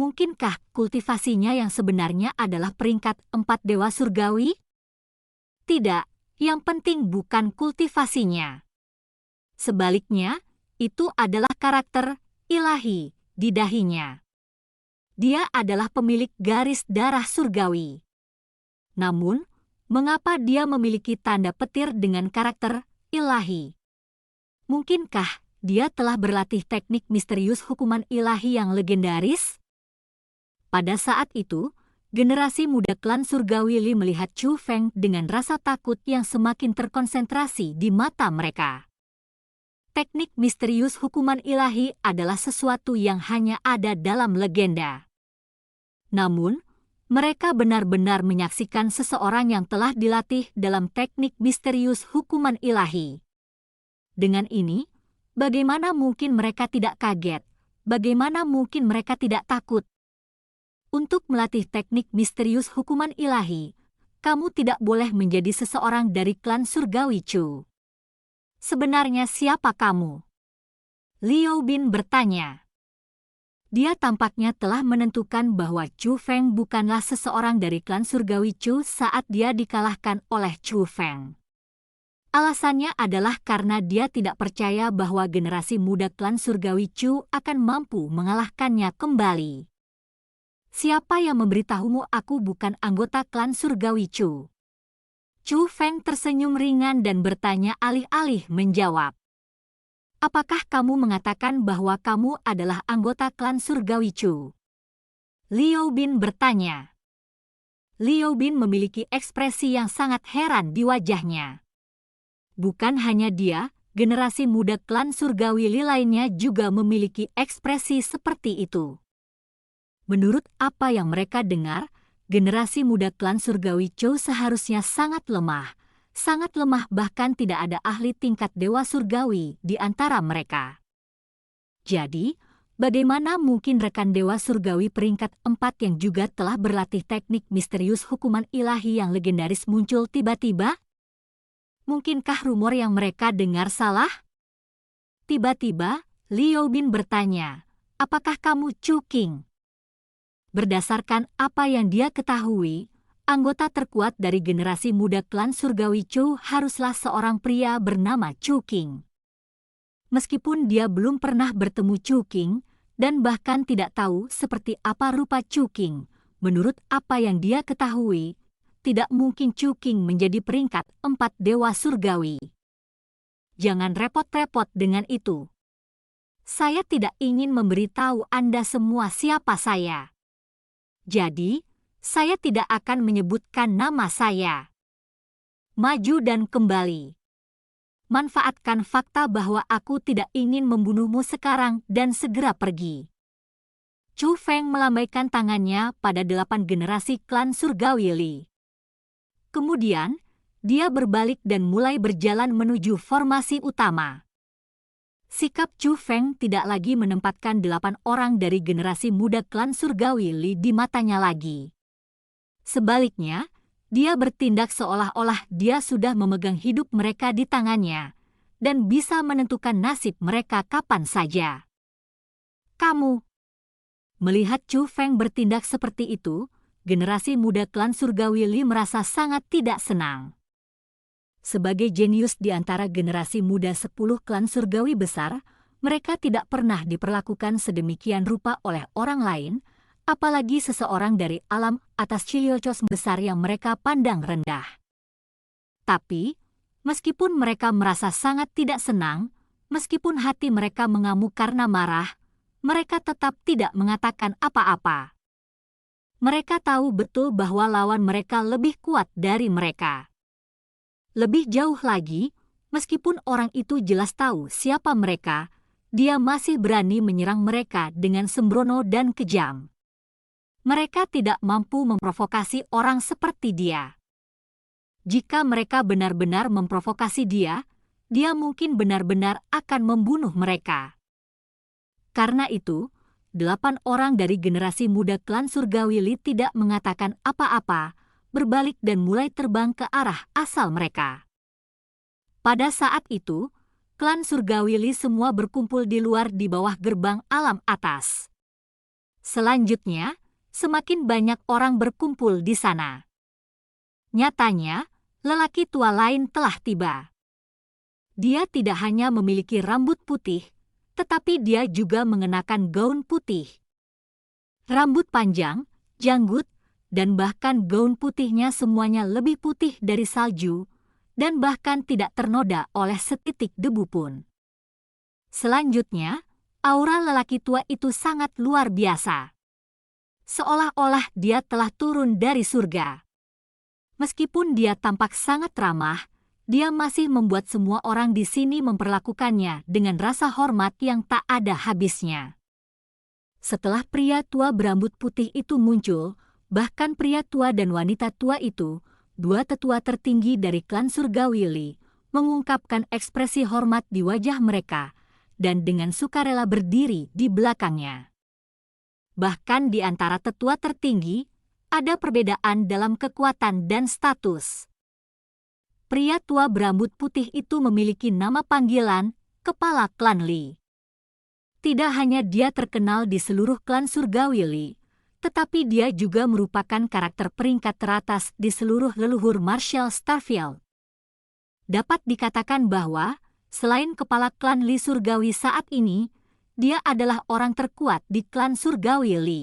Mungkinkah kultivasinya yang sebenarnya adalah peringkat 4 dewa surgawi? Tidak, yang penting bukan kultivasinya. Sebaliknya, itu adalah karakter ilahi di dahinya. Dia adalah pemilik garis darah surgawi. Namun, mengapa dia memiliki tanda petir dengan karakter ilahi? Mungkinkah dia telah berlatih teknik misterius hukuman ilahi yang legendaris? Pada saat itu, generasi muda klan surgawi Li melihat Chu Feng dengan rasa takut yang semakin terkonsentrasi di mata mereka. Teknik misterius hukuman ilahi adalah sesuatu yang hanya ada dalam legenda. Namun, mereka benar-benar menyaksikan seseorang yang telah dilatih dalam teknik misterius hukuman ilahi. Dengan ini, bagaimana mungkin mereka tidak kaget? Bagaimana mungkin mereka tidak takut? Untuk melatih teknik misterius hukuman ilahi, kamu tidak boleh menjadi seseorang dari klan surgawi Chu. Sebenarnya siapa kamu? Liu Bin bertanya. Dia tampaknya telah menentukan bahwa Chu Feng bukanlah seseorang dari klan surgawi Chu saat dia dikalahkan oleh Chu Feng. Alasannya adalah karena dia tidak percaya bahwa generasi muda klan surgawi Chu akan mampu mengalahkannya kembali. Siapa yang memberitahumu aku bukan anggota klan surgawi Chu? Chu Feng tersenyum ringan dan bertanya alih-alih menjawab. Apakah kamu mengatakan bahwa kamu adalah anggota klan surgawi Chu? Liu Bin bertanya. Liu Bin memiliki ekspresi yang sangat heran di wajahnya. Bukan hanya dia, generasi muda klan surgawi Li lainnya juga memiliki ekspresi seperti itu. Menurut apa yang mereka dengar, generasi muda klan surgawi Chu seharusnya sangat lemah bahkan tidak ada ahli tingkat dewa surgawi di antara mereka. Jadi, bagaimana mungkin rekan dewa surgawi peringkat 4 yang juga telah berlatih teknik misterius hukuman ilahi yang legendaris muncul tiba-tiba? Mungkinkah rumor yang mereka dengar salah? Tiba-tiba, Liu Bin bertanya, apakah kamu Chu Qing? Berdasarkan apa yang dia ketahui, anggota terkuat dari generasi muda klan surgawi Chu haruslah seorang pria bernama Chu Qing. Meskipun dia belum pernah bertemu Chu Qing dan bahkan tidak tahu seperti apa rupa Chu Qing, menurut apa yang dia ketahui, tidak mungkin Chu Qing menjadi peringkat 4 dewa surgawi. Jangan repot-repot dengan itu. Saya tidak ingin memberitahu Anda semua siapa saya. Jadi, saya tidak akan menyebutkan nama saya. Maju dan kembali. Manfaatkan fakta bahwa aku tidak ingin membunuhmu sekarang dan segera pergi. Chu Feng melambaikan tangannya pada 8 generasi klan surgawi Li. Kemudian, dia berbalik dan mulai berjalan menuju formasi utama. Sikap Chu Feng tidak lagi menempatkan 8 orang dari generasi muda klan surgawi Li di matanya lagi. Sebaliknya, dia bertindak seolah-olah dia sudah memegang hidup mereka di tangannya dan bisa menentukan nasib mereka kapan saja. Kamu. Melihat Chu Feng bertindak seperti itu, generasi muda klan surgawi Li merasa sangat tidak senang. Sebagai jenius di antara generasi muda 10 klan surgawi besar, mereka tidak pernah diperlakukan sedemikian rupa oleh orang lain, apalagi seseorang dari alam atas ciliocos besar yang mereka pandang rendah. Tapi, meskipun mereka merasa sangat tidak senang, meskipun hati mereka mengamuk karena marah, mereka tetap tidak mengatakan apa-apa. Mereka tahu betul bahwa lawan mereka lebih kuat dari mereka. Lebih jauh lagi, meskipun orang itu jelas tahu siapa mereka, dia masih berani menyerang mereka dengan sembrono dan kejam. Mereka tidak mampu memprovokasi orang seperti dia. Jika mereka benar-benar memprovokasi dia mungkin benar-benar akan membunuh mereka. Karena itu, 8 orang dari generasi muda klan Surgawi Li tidak mengatakan apa-apa, berbalik dan mulai terbang ke arah asal mereka. Pada saat itu, klan Surgawi Li semua berkumpul di luar di bawah gerbang alam atas. Selanjutnya, semakin banyak orang berkumpul di sana. Nyatanya, lelaki tua lain telah tiba. Dia tidak hanya memiliki rambut putih, tetapi dia juga mengenakan gaun putih. Rambut panjang, janggut, dan bahkan gaun putihnya semuanya lebih putih dari salju, dan bahkan tidak ternoda oleh setitik debu pun. Selanjutnya, aura lelaki tua itu sangat luar biasa. Seolah-olah dia telah turun dari surga. Meskipun dia tampak sangat ramah, dia masih membuat semua orang di sini memperlakukannya dengan rasa hormat yang tak ada habisnya. Setelah pria tua berambut putih itu muncul, bahkan pria tua dan wanita tua itu, dua tetua tertinggi dari klan Surgawi Li, mengungkapkan ekspresi hormat di wajah mereka, dan dengan sukarela berdiri di belakangnya. Bahkan di antara tetua tertinggi, ada perbedaan dalam kekuatan dan status. Pria tua berambut putih itu memiliki nama panggilan, Kepala Klan Li. Tidak hanya dia terkenal di seluruh klan Surgawi Li, tetapi dia juga merupakan karakter peringkat teratas di seluruh leluhur Marshal Starfield. Dapat dikatakan bahwa, selain Kepala Klan Li Surgawi saat ini, dia adalah orang terkuat di klan Surgawi Li.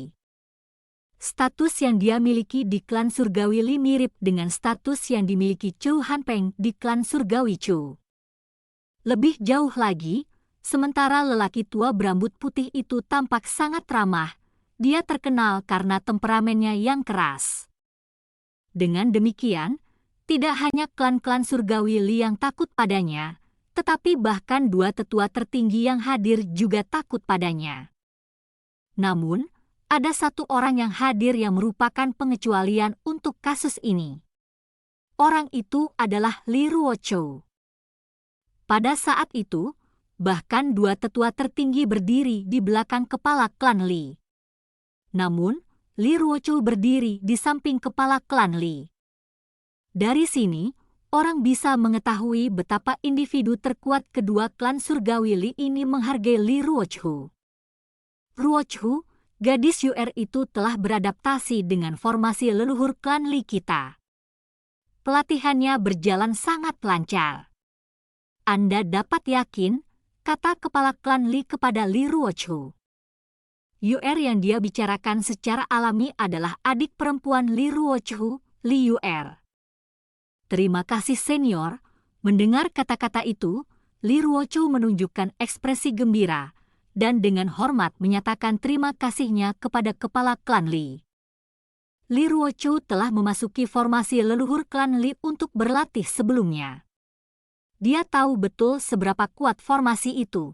Status yang dia miliki di klan Surgawi Li mirip dengan status yang dimiliki Chu Hanpeng di klan Surgawi Chu. Lebih jauh lagi, sementara lelaki tua berambut putih itu tampak sangat ramah, dia terkenal karena temperamennya yang keras. Dengan demikian, tidak hanya klan-klan Surgawi Li yang takut padanya, tetapi bahkan dua tetua tertinggi yang hadir juga takut padanya. Namun, ada satu orang yang hadir yang merupakan pengecualian untuk kasus ini. Orang itu adalah Li Ruochou. Pada saat itu, bahkan dua tetua tertinggi berdiri di belakang kepala klan Li. Namun, Li Ruochou berdiri di samping kepala klan Li. Dari sini, orang bisa mengetahui betapa individu terkuat kedua klan Surgawi Li ini menghargai Li Ruochou. Ruochou, gadis UR itu telah beradaptasi dengan formasi leluhur klan Li kita. Pelatihannya berjalan sangat lancar. Anda dapat yakin, kata kepala klan Li kepada Li Ruochou. UR yang dia bicarakan secara alami adalah adik perempuan Li Ruochou, Li UR. Terima kasih senior. Mendengar kata-kata itu, Li Ruochou menunjukkan ekspresi gembira, dan dengan hormat menyatakan terima kasihnya kepada kepala klan Li. Li Ruochou telah memasuki formasi leluhur klan Li untuk berlatih sebelumnya. Dia tahu betul seberapa kuat formasi itu.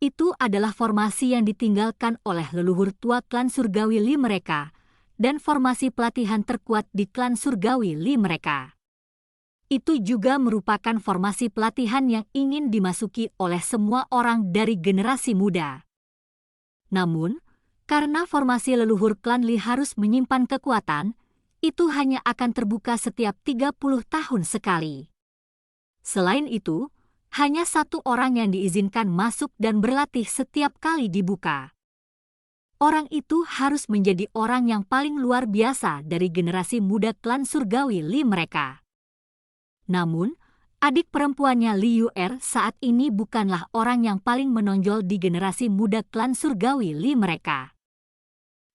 Itu adalah formasi yang ditinggalkan oleh leluhur tua klan Surgawi Li mereka, dan formasi pelatihan terkuat di klan Surgawi Li mereka. Itu juga merupakan formasi pelatihan yang ingin dimasuki oleh semua orang dari generasi muda. Namun, karena formasi leluhur klan Li harus menyimpan kekuatan, itu hanya akan terbuka setiap 30 tahun sekali. Selain itu, hanya satu orang yang diizinkan masuk dan berlatih setiap kali dibuka. Orang itu harus menjadi orang yang paling luar biasa dari generasi muda klan Surgawi Li mereka. Namun, adik perempuannya Li UR saat ini bukanlah orang yang paling menonjol di generasi muda klan Surgawi Li mereka.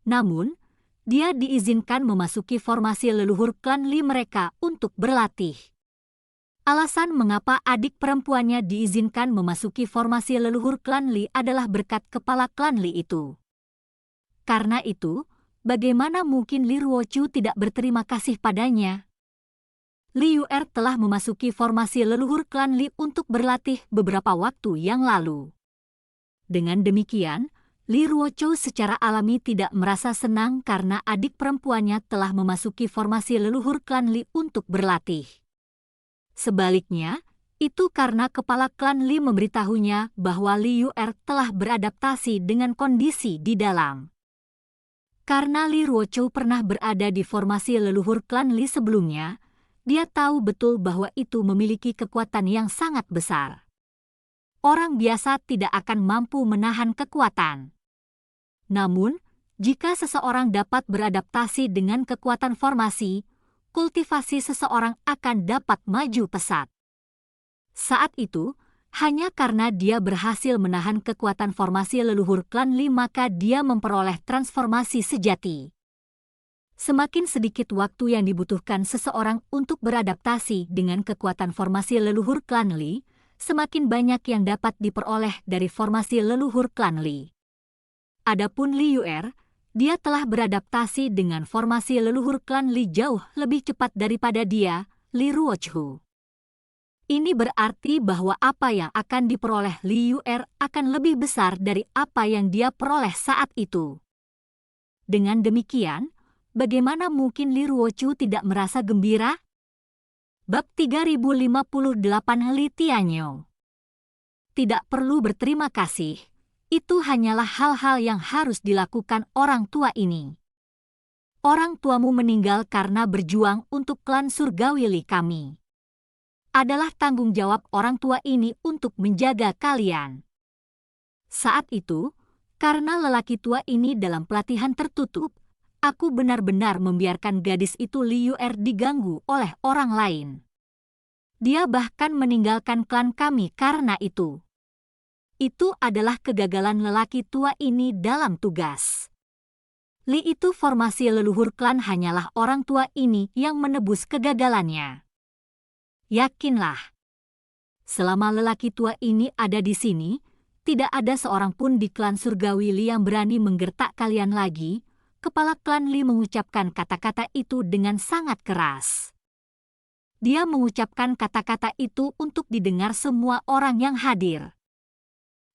Namun, dia diizinkan memasuki formasi leluhur klan Li mereka untuk berlatih. Alasan mengapa adik perempuannya diizinkan memasuki formasi leluhur klan Li adalah berkat kepala klan Li itu. Karena itu, bagaimana mungkin Li Ruochu tidak berterima kasih padanya? Li Yu'er telah memasuki formasi leluhur klan Li untuk berlatih beberapa waktu yang lalu. Dengan demikian, Li Ruochu secara alami tidak merasa senang karena adik perempuannya telah memasuki formasi leluhur klan Li untuk berlatih. Sebaliknya, itu karena kepala klan Li memberitahunya bahwa Li Yu'er telah beradaptasi dengan kondisi di dalam. Karena Li Ruochu pernah berada di formasi leluhur klan Li sebelumnya, dia tahu betul bahwa itu memiliki kekuatan yang sangat besar. Orang biasa tidak akan mampu menahan kekuatan. Namun, jika seseorang dapat beradaptasi dengan kekuatan formasi, kultivasi seseorang akan dapat maju pesat. Saat itu, hanya karena dia berhasil menahan kekuatan formasi leluhur klan Li maka dia memperoleh transformasi sejati. Semakin sedikit waktu yang dibutuhkan seseorang untuk beradaptasi dengan kekuatan formasi leluhur klan Li, semakin banyak yang dapat diperoleh dari formasi leluhur klan Li. Adapun Li Yu'er, dia telah beradaptasi dengan formasi leluhur klan Li jauh lebih cepat daripada dia, Li Ruochu. Ini berarti bahwa apa yang akan diperoleh Li Yu'er akan lebih besar dari apa yang dia peroleh saat itu. Dengan demikian, bagaimana mungkin Li Ruochu tidak merasa gembira? Bab 3058 Li Tianyo. Tidak perlu berterima kasih. Itu hanyalah hal-hal yang harus dilakukan orang tua ini. Orang tuamu meninggal karena berjuang untuk klan surgawi Li kami. Adalah tanggung jawab orang tua ini untuk menjaga kalian. Saat itu, karena lelaki tua ini dalam pelatihan tertutup, aku benar-benar membiarkan gadis itu Li Yu'er diganggu oleh orang lain. Dia bahkan meninggalkan klan kami karena itu. Itu adalah kegagalan lelaki tua ini dalam tugas. Li itu formasi leluhur klan hanyalah orang tua ini yang menebus kegagalannya. Yakinlah, selama lelaki tua ini ada di sini, tidak ada seorang pun di klan surgawi Li yang berani menggertak kalian lagi. Kepala klan Li mengucapkan kata-kata itu dengan sangat keras. Dia mengucapkan kata-kata itu untuk didengar semua orang yang hadir.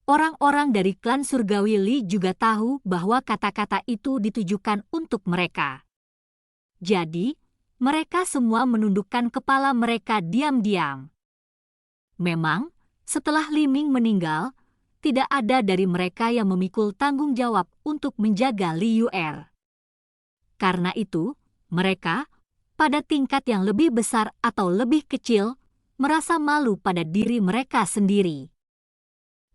Orang-orang dari klan surgawi Li juga tahu bahwa kata-kata itu ditujukan untuk mereka. Jadi, mereka semua menundukkan kepala mereka diam-diam. Memang, setelah Li Ming meninggal, tidak ada dari mereka yang memikul tanggung jawab untuk menjaga Li Yu'er. Karena itu, mereka, pada tingkat yang lebih besar atau lebih kecil, merasa malu pada diri mereka sendiri.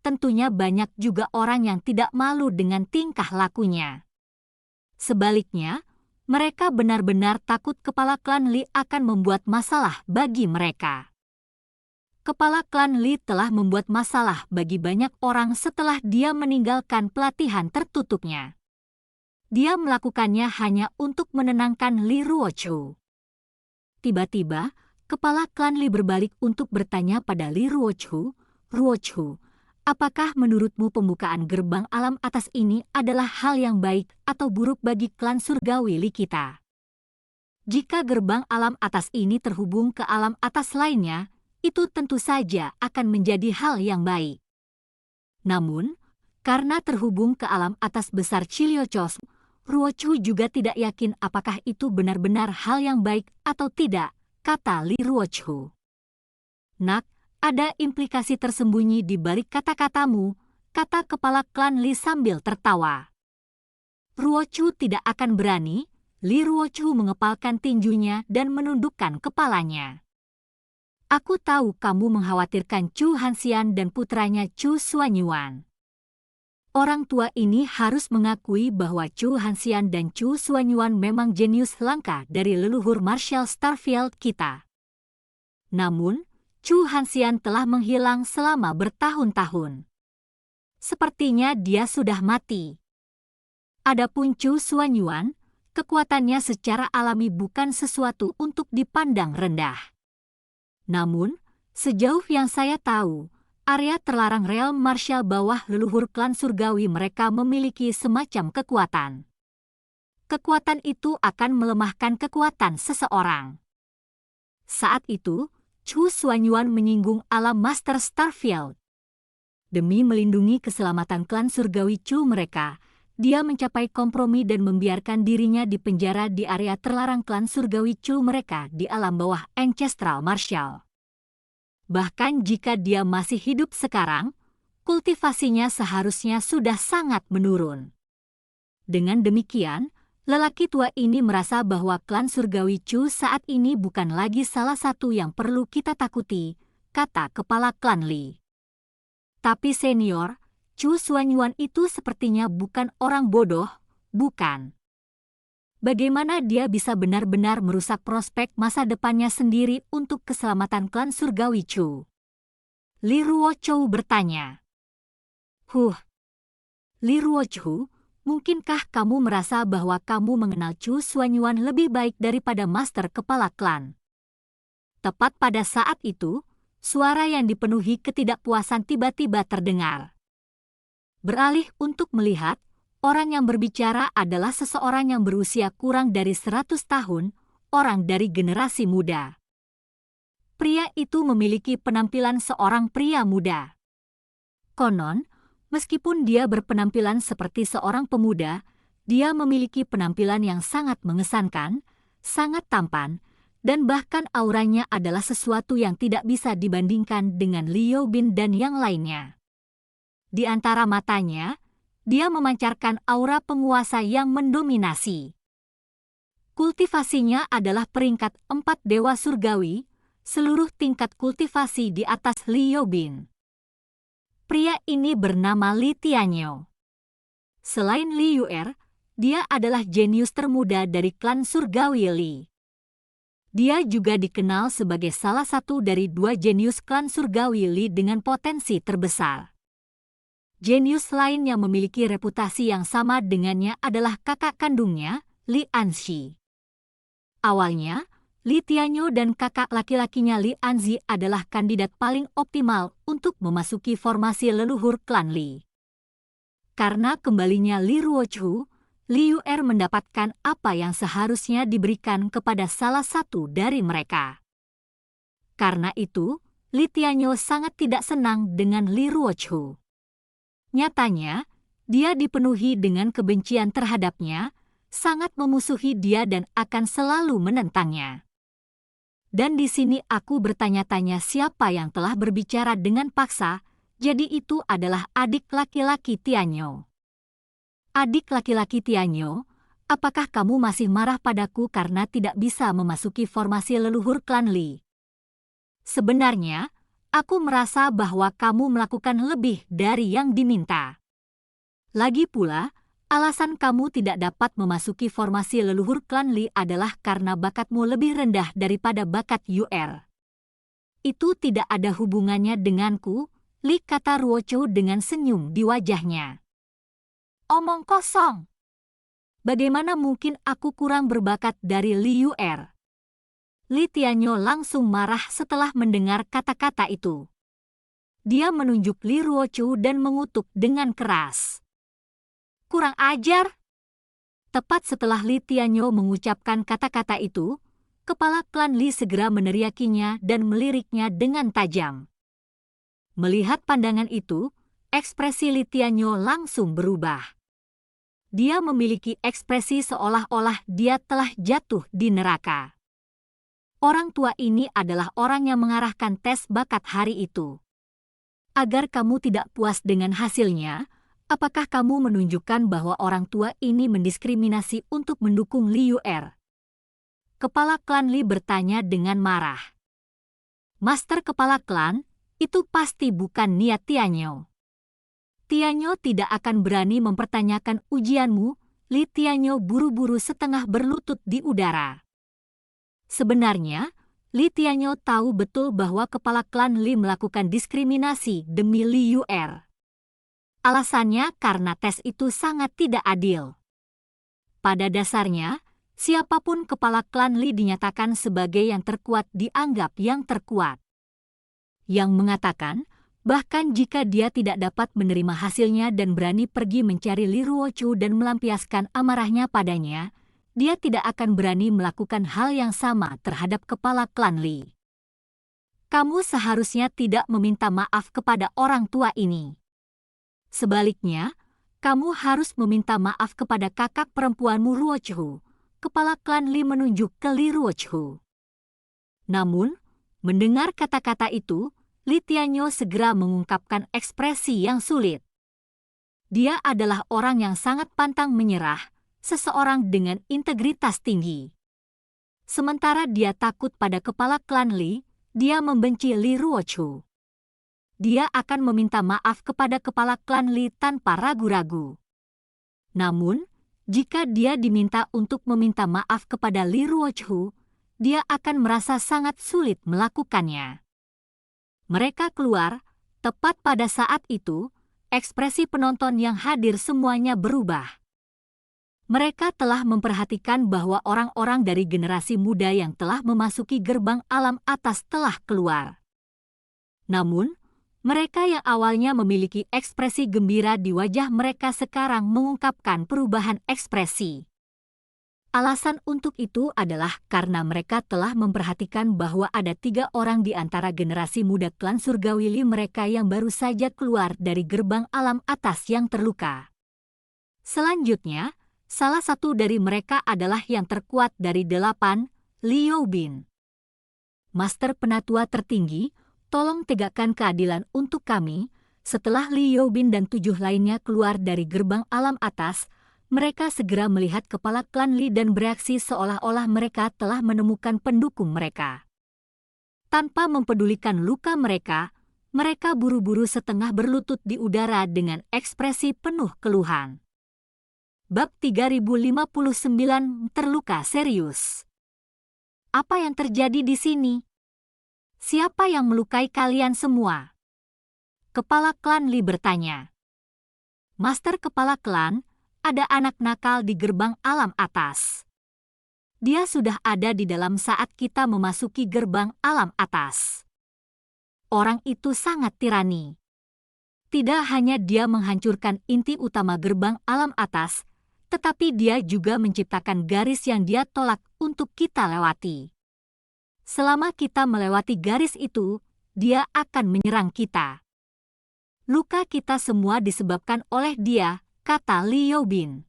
Tentunya banyak juga orang yang tidak malu dengan tingkah lakunya. Sebaliknya, mereka benar-benar takut kepala klan Li akan membuat masalah bagi mereka. Kepala klan Li telah membuat masalah bagi banyak orang setelah dia meninggalkan pelatihan tertutupnya. Dia melakukannya hanya untuk menenangkan Li Ruochu. Tiba-tiba, kepala klan Li berbalik untuk bertanya pada Li Ruochu, "Ruochu, apakah menurutmu pembukaan gerbang alam atas ini adalah hal yang baik atau buruk bagi klan surgawi Li kita? Jika gerbang alam atas ini terhubung ke alam atas lainnya, itu tentu saja akan menjadi hal yang baik. Namun, karena terhubung ke alam atas besar Chiliochos, Ruochu juga tidak yakin apakah itu benar-benar hal yang baik atau tidak," kata Li Ruochu. "Nak, ada implikasi tersembunyi di balik kata-katamu," kata kepala klan Li sambil tertawa. "Ruochu tidak akan berani." Li Ruochu mengepalkan tinjunya dan menundukkan kepalanya. "Aku tahu kamu mengkhawatirkan Chu Hanxian dan putranya Chu Xuanyuan." Orang tua ini harus mengakui bahwa Chu Hanxian dan Chu Xuanyuan memang jenius langka dari leluhur Martial Starfield kita. Namun, Chu Hanxian telah menghilang selama bertahun-tahun. Sepertinya dia sudah mati. Adapun Chu Xuanyuan, kekuatannya secara alami bukan sesuatu untuk dipandang rendah. Namun, Sejauh yang saya tahu, area terlarang realm martial bawah leluhur klan surgawi mereka memiliki semacam kekuatan. Kekuatan itu akan melemahkan kekuatan seseorang. Saat itu, Chu Xuanyuan menyinggung alam Master Starfield. Demi melindungi keselamatan klan surgawi Chu mereka, dia mencapai kompromi dan membiarkan dirinya dipenjara di area terlarang klan surgawi Chu mereka di alam bawah Ancestral Martial. Bahkan jika dia masih hidup sekarang, kultivasinya seharusnya sudah sangat menurun. Dengan demikian, lelaki tua ini merasa bahwa klan surgawi Chu saat ini bukan lagi salah satu yang perlu kita takuti, kata kepala klan Li. Tapi senior, Chu Xuanyuan itu sepertinya bukan orang bodoh, bukan? Bagaimana dia bisa benar-benar merusak prospek masa depannya sendiri untuk keselamatan klan surgawi Chu? Li Ruochou bertanya. Li Ruochou, mungkinkah kamu merasa bahwa kamu mengenal Chu Xuanyuan lebih baik daripada master kepala klan? Tepat pada saat itu, suara yang dipenuhi ketidakpuasan tiba-tiba terdengar. Beralih untuk melihat, orang yang berbicara adalah seseorang yang berusia kurang dari 100 tahun, orang dari generasi muda. Pria itu memiliki penampilan seorang pria muda. Konon, meskipun dia berpenampilan seperti seorang pemuda, dia memiliki penampilan yang sangat mengesankan, sangat tampan, dan bahkan auranya adalah sesuatu yang tidak bisa dibandingkan dengan Liu Bin dan yang lainnya. Di antara matanya, dia memancarkan aura penguasa yang mendominasi. Kultivasinya adalah peringkat 4 dewa surgawi, seluruh tingkat kultivasi di atas Liu Bin. Pria ini bernama Li Tianyo. Selain Li Yuer, dia adalah jenius termuda dari klan surgawi Li. Dia juga dikenal sebagai salah satu dari 2 jenius klan surgawi Li dengan potensi terbesar. Jenius lain yang memiliki reputasi yang sama dengannya adalah kakak kandungnya, Li Anxi. Awalnya, Li Tianyo dan kakak laki-lakinya Li Anzi adalah kandidat paling optimal untuk memasuki formasi leluhur klan Li. Karena kembalinya Li Ruochou, Li Yuer mendapatkan apa yang seharusnya diberikan kepada salah satu dari mereka. Karena itu, Li Tianyo sangat tidak senang dengan Li Ruochou. Nyatanya, dia dipenuhi dengan kebencian terhadapnya, sangat memusuhi dia dan akan selalu menentangnya. Dan di sini aku bertanya-tanya siapa yang telah berbicara dengan paksa, jadi itu adalah adik laki-laki Tianyo. Adik laki-laki Tianyo, apakah kamu masih marah padaku karena tidak bisa memasuki formasi leluhur klan Li? Sebenarnya, aku merasa bahwa kamu melakukan lebih dari yang diminta. Lagi pula, alasan kamu tidak dapat memasuki formasi leluhur klan Li adalah karena bakatmu lebih rendah daripada bakat Yuer. Itu tidak ada hubungannya denganku, Li, kata Ruochou dengan senyum di wajahnya. Omong kosong. Bagaimana mungkin aku kurang berbakat dari Li Yuer? Li Tianyo langsung marah setelah mendengar kata-kata itu. Dia menunjuk Li Ruochou dan mengutuk dengan keras. Kurang ajar. Tepat setelah Li Tianyo mengucapkan kata-kata itu, kepala klan Li segera meneriakinya dan meliriknya dengan tajam. Melihat pandangan itu, ekspresi Li Tianyo langsung berubah. Dia memiliki ekspresi seolah-olah dia telah jatuh di neraka. Orang tua ini adalah orang yang mengarahkan tes bakat hari itu. Agar kamu tidak puas dengan hasilnya, apakah kamu menunjukkan bahwa orang tua ini mendiskriminasi untuk mendukung Li Yuer? Kepala klan Li bertanya dengan marah. Master kepala klan, itu pasti bukan niat Tianyo. Tianyo tidak akan berani mempertanyakan ujianmu, Li. Tianyo buru-buru setengah berlutut di udara. Sebenarnya, Li Tianyo tahu betul bahwa kepala klan Li melakukan diskriminasi demi Li Yuer. Alasannya karena tes itu sangat tidak adil. Pada dasarnya, siapapun kepala klan Li dinyatakan sebagai yang terkuat dianggap yang terkuat. yang mengatakan bahkan jika dia tidak dapat menerima hasilnya dan berani pergi mencari Li Ruochu dan melampiaskan amarahnya padanya, dia tidak akan berani melakukan hal yang sama terhadap kepala klan Li. Kamu seharusnya tidak meminta maaf kepada orang tua ini. Sebaliknya, kamu harus meminta maaf kepada kakak perempuanmu Ruochu. Kepala klan Li menunjuk ke Li Ruochu. Namun, mendengar kata-kata itu, Li Tianyo segera mengungkapkan ekspresi yang sulit. Dia adalah orang yang sangat pantang menyerah, seseorang dengan integritas tinggi. Sementara dia takut pada kepala klan Li, dia membenci Li Ruochu. Dia akan meminta maaf kepada kepala klan Li tanpa ragu-ragu. Namun, jika dia diminta untuk meminta maaf kepada Li Ruochu, dia akan merasa sangat sulit melakukannya. Mereka keluar, tepat pada saat itu, ekspresi penonton yang hadir semuanya berubah. Mereka telah memperhatikan bahwa orang-orang dari generasi muda yang telah memasuki gerbang alam atas telah keluar. Namun, mereka yang awalnya memiliki ekspresi gembira di wajah mereka sekarang mengungkapkan perubahan ekspresi. Alasan untuk itu adalah karena mereka telah memperhatikan bahwa ada 3 orang di antara generasi muda klan surgawi Li mereka yang baru saja keluar dari gerbang alam atas yang terluka. Selanjutnya, salah satu dari mereka adalah yang terkuat dari 8, Liu Bin. Master Penatua tertinggi, tolong tegakkan keadilan untuk kami. Setelah Liu Bin dan 7 lainnya keluar dari gerbang alam atas, mereka segera melihat kepala klan Li dan bereaksi seolah-olah mereka telah menemukan pendukung mereka. Tanpa mempedulikan luka mereka, mereka buru-buru setengah berlutut di udara dengan ekspresi penuh keluhan. Bab 3059 terluka serius. Apa yang terjadi di sini? Siapa yang melukai kalian semua? Kepala klan Li bertanya. Master kepala klan, ada anak nakal di gerbang alam atas. Dia sudah ada di dalam saat kita memasuki gerbang alam atas. Orang itu sangat tirani. Tidak hanya dia menghancurkan inti utama gerbang alam atas, tetapi dia juga menciptakan garis yang dia tolak untuk kita lewati. Selama kita melewati garis itu, dia akan menyerang kita. Luka kita semua disebabkan oleh dia, kata Liu Bin.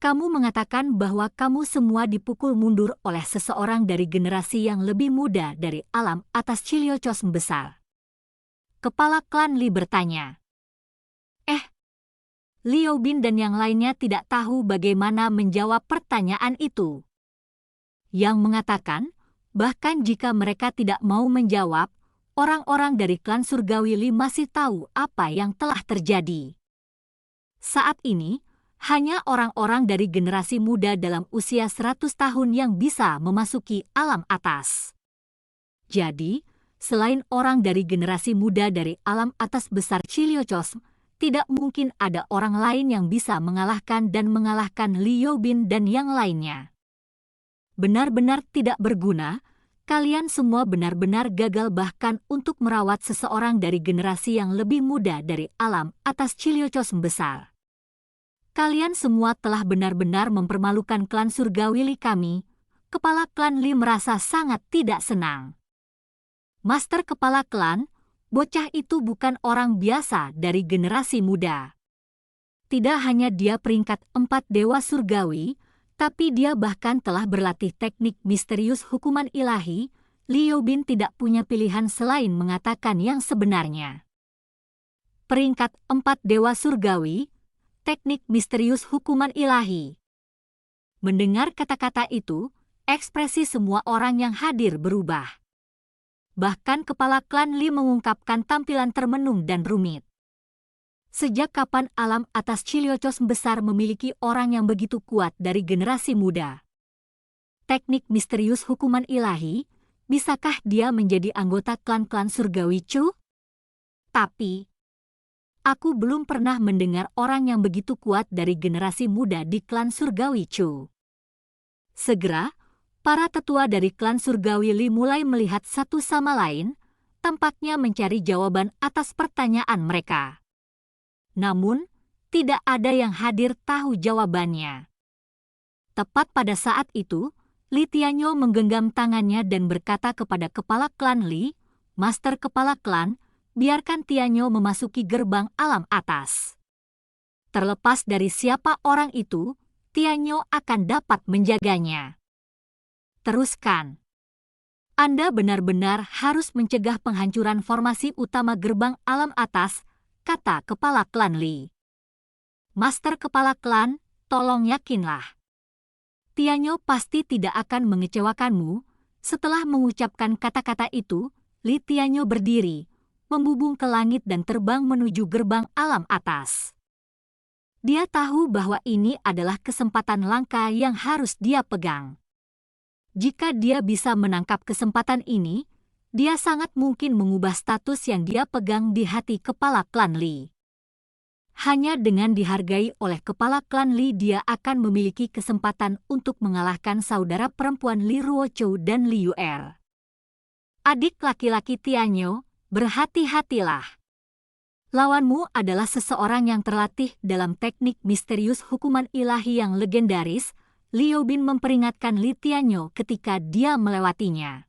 Kamu mengatakan bahwa kamu semua dipukul mundur oleh seseorang dari generasi yang lebih muda dari alam atas Chiliocos besar. Kepala klan Li bertanya. Liu Bin dan yang lainnya tidak tahu bagaimana menjawab pertanyaan itu. Yang mengatakan, bahkan jika mereka tidak mau menjawab, orang-orang dari klan surgawi Li masih tahu apa yang telah terjadi. Saat ini, hanya orang-orang dari generasi muda dalam usia 100 tahun yang bisa memasuki alam atas. Jadi, selain orang dari generasi muda dari alam atas besar Chiliocos, tidak mungkin ada orang lain yang bisa mengalahkan Liu Bin dan yang lainnya. Benar-benar tidak berguna. Kalian semua benar-benar gagal bahkan untuk merawat seseorang dari generasi yang lebih muda dari alam atas Chiliocos besar. Kalian semua telah benar-benar mempermalukan klan surgawi Li kami. Kepala klan Li merasa sangat tidak senang. Master kepala klan, bocah itu bukan orang biasa dari generasi muda. Tidak hanya dia peringkat 4 dewa surgawi, tapi dia bahkan telah berlatih teknik misterius hukuman ilahi. Liu Bin tidak punya pilihan selain mengatakan yang sebenarnya. Peringkat 4 dewa surgawi, teknik misterius hukuman ilahi. Mendengar kata-kata itu, ekspresi semua orang yang hadir berubah. Bahkan kepala klan Li mengungkapkan tampilan termenung dan rumit. Sejak kapan alam atas Chiliocos besar memiliki orang yang begitu kuat dari generasi muda? Teknik misterius hukuman ilahi, bisakah dia menjadi anggota klan-klan surgawi Chu? Tapi, aku belum pernah mendengar orang yang begitu kuat dari generasi muda di klan surgawi Chu. Segera, para tetua dari klan surgawi Li mulai melihat satu sama lain. tampaknya mencari jawaban atas pertanyaan mereka. Namun, tidak ada yang hadir tahu jawabannya. Tepat pada saat itu, Li Tianyo menggenggam tangannya dan berkata kepada kepala klan Li, "Master kepala klan, biarkan Tianyo memasuki gerbang alam atas. Terlepas dari siapa orang itu, Tianyo akan dapat menjaganya. Teruskan. Anda benar-benar harus mencegah penghancuran formasi utama gerbang alam atas," kata kepala klan Li. "Master kepala klan, tolong yakinlah. Tianyo pasti tidak akan mengecewakanmu." Setelah mengucapkan kata-kata itu, Li Tianyo berdiri, membubung ke langit dan terbang menuju gerbang alam atas. Dia tahu bahwa ini adalah kesempatan langka yang harus dia pegang. Jika dia bisa menangkap kesempatan ini, dia sangat mungkin mengubah status yang dia pegang di hati kepala klan Li. Hanya dengan dihargai oleh kepala klan Li, dia akan memiliki kesempatan untuk mengalahkan saudara perempuan Li Ruochou dan Li Yuer. Adik laki-laki Tianyo, berhati-hatilah. Lawanmu adalah seseorang yang terlatih dalam teknik misterius hukuman ilahi yang legendaris. Liu Bin memperingatkan Li Tianyo ketika dia melewatinya.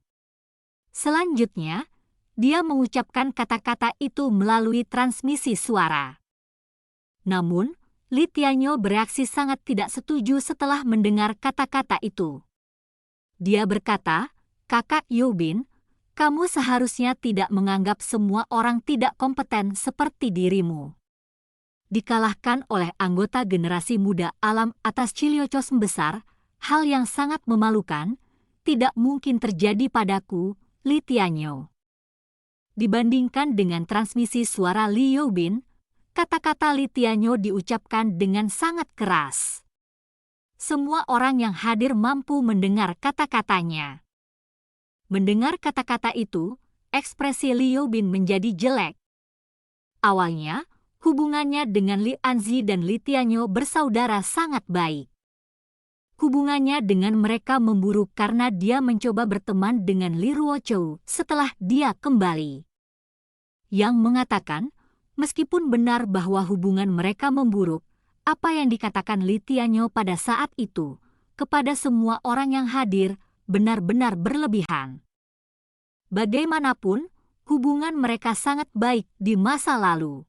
Selanjutnya, dia mengucapkan kata-kata itu melalui transmisi suara. Namun, Li Tianyo bereaksi sangat tidak setuju setelah mendengar kata-kata itu. Dia berkata, "Kakak Liu Bin, kamu seharusnya tidak menganggap semua orang tidak kompeten seperti dirimu. Dikalahkan oleh anggota generasi muda alam atas Chiliocos besar, hal yang sangat memalukan, tidak mungkin terjadi padaku, Li Tianyo." Dibandingkan dengan transmisi suara Liu Bin, kata-kata Li Tianyo diucapkan dengan sangat keras. Semua orang yang hadir mampu mendengar kata-katanya. Mendengar kata-kata itu, ekspresi Liu Bin menjadi jelek. Awalnya, hubungannya dengan Li Anzi dan Li Tianyo bersaudara sangat baik. Hubungannya dengan mereka memburuk karena dia mencoba berteman dengan Li Ruochou setelah dia kembali. Yang mengatakan, meskipun benar bahwa hubungan mereka memburuk, apa yang dikatakan Li Tianyo pada saat itu, kepada semua orang yang hadir, benar-benar berlebihan. Bagaimanapun, hubungan mereka sangat baik di masa lalu.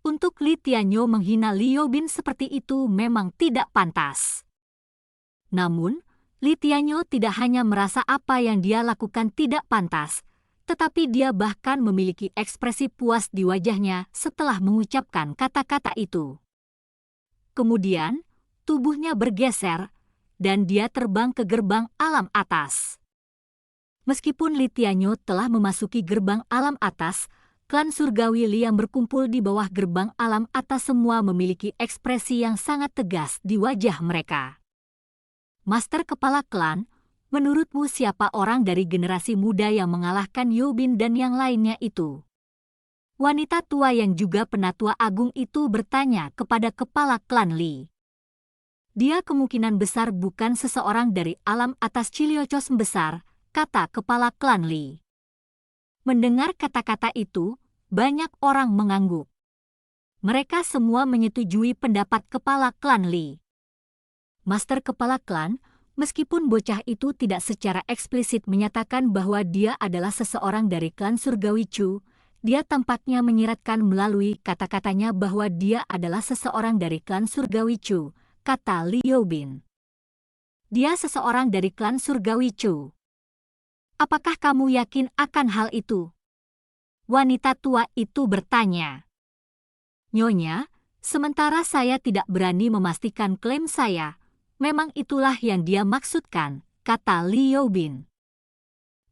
Untuk Li Tianyo menghina Liu Bin seperti itu memang tidak pantas. Namun, Li Tianyo tidak hanya merasa apa yang dia lakukan tidak pantas, tetapi dia bahkan memiliki ekspresi puas di wajahnya setelah mengucapkan kata-kata itu. Kemudian, tubuhnya bergeser, dan dia terbang ke gerbang alam atas. Meskipun Li Tianyo telah memasuki gerbang alam atas, klan surgawi Li yang berkumpul di bawah gerbang alam atas semua memiliki ekspresi yang sangat tegas di wajah mereka. Master kepala klan, menurutmu siapa orang dari generasi muda yang mengalahkan Liu Bin dan yang lainnya itu? Wanita tua yang juga penatua agung itu bertanya kepada kepala klan Li. Dia kemungkinan besar bukan seseorang dari alam atas Chiliocos besar, kata kepala klan Li. Mendengar kata-kata itu, banyak orang mengangguk. Mereka semua menyetujui pendapat kepala klan Li. Master kepala klan, meskipun bocah itu tidak secara eksplisit menyatakan bahwa dia adalah seseorang dari klan surgawi Chu, dia tampaknya menyiratkan melalui kata-katanya bahwa dia adalah seseorang dari klan surgawi Chu, kata Liu Bin. Dia seseorang dari klan surgawi Chu. Apakah kamu yakin akan hal itu? Wanita tua itu bertanya. Nyonya, sementara saya tidak berani memastikan klaim saya, memang itulah yang dia maksudkan, kata Liu Bin.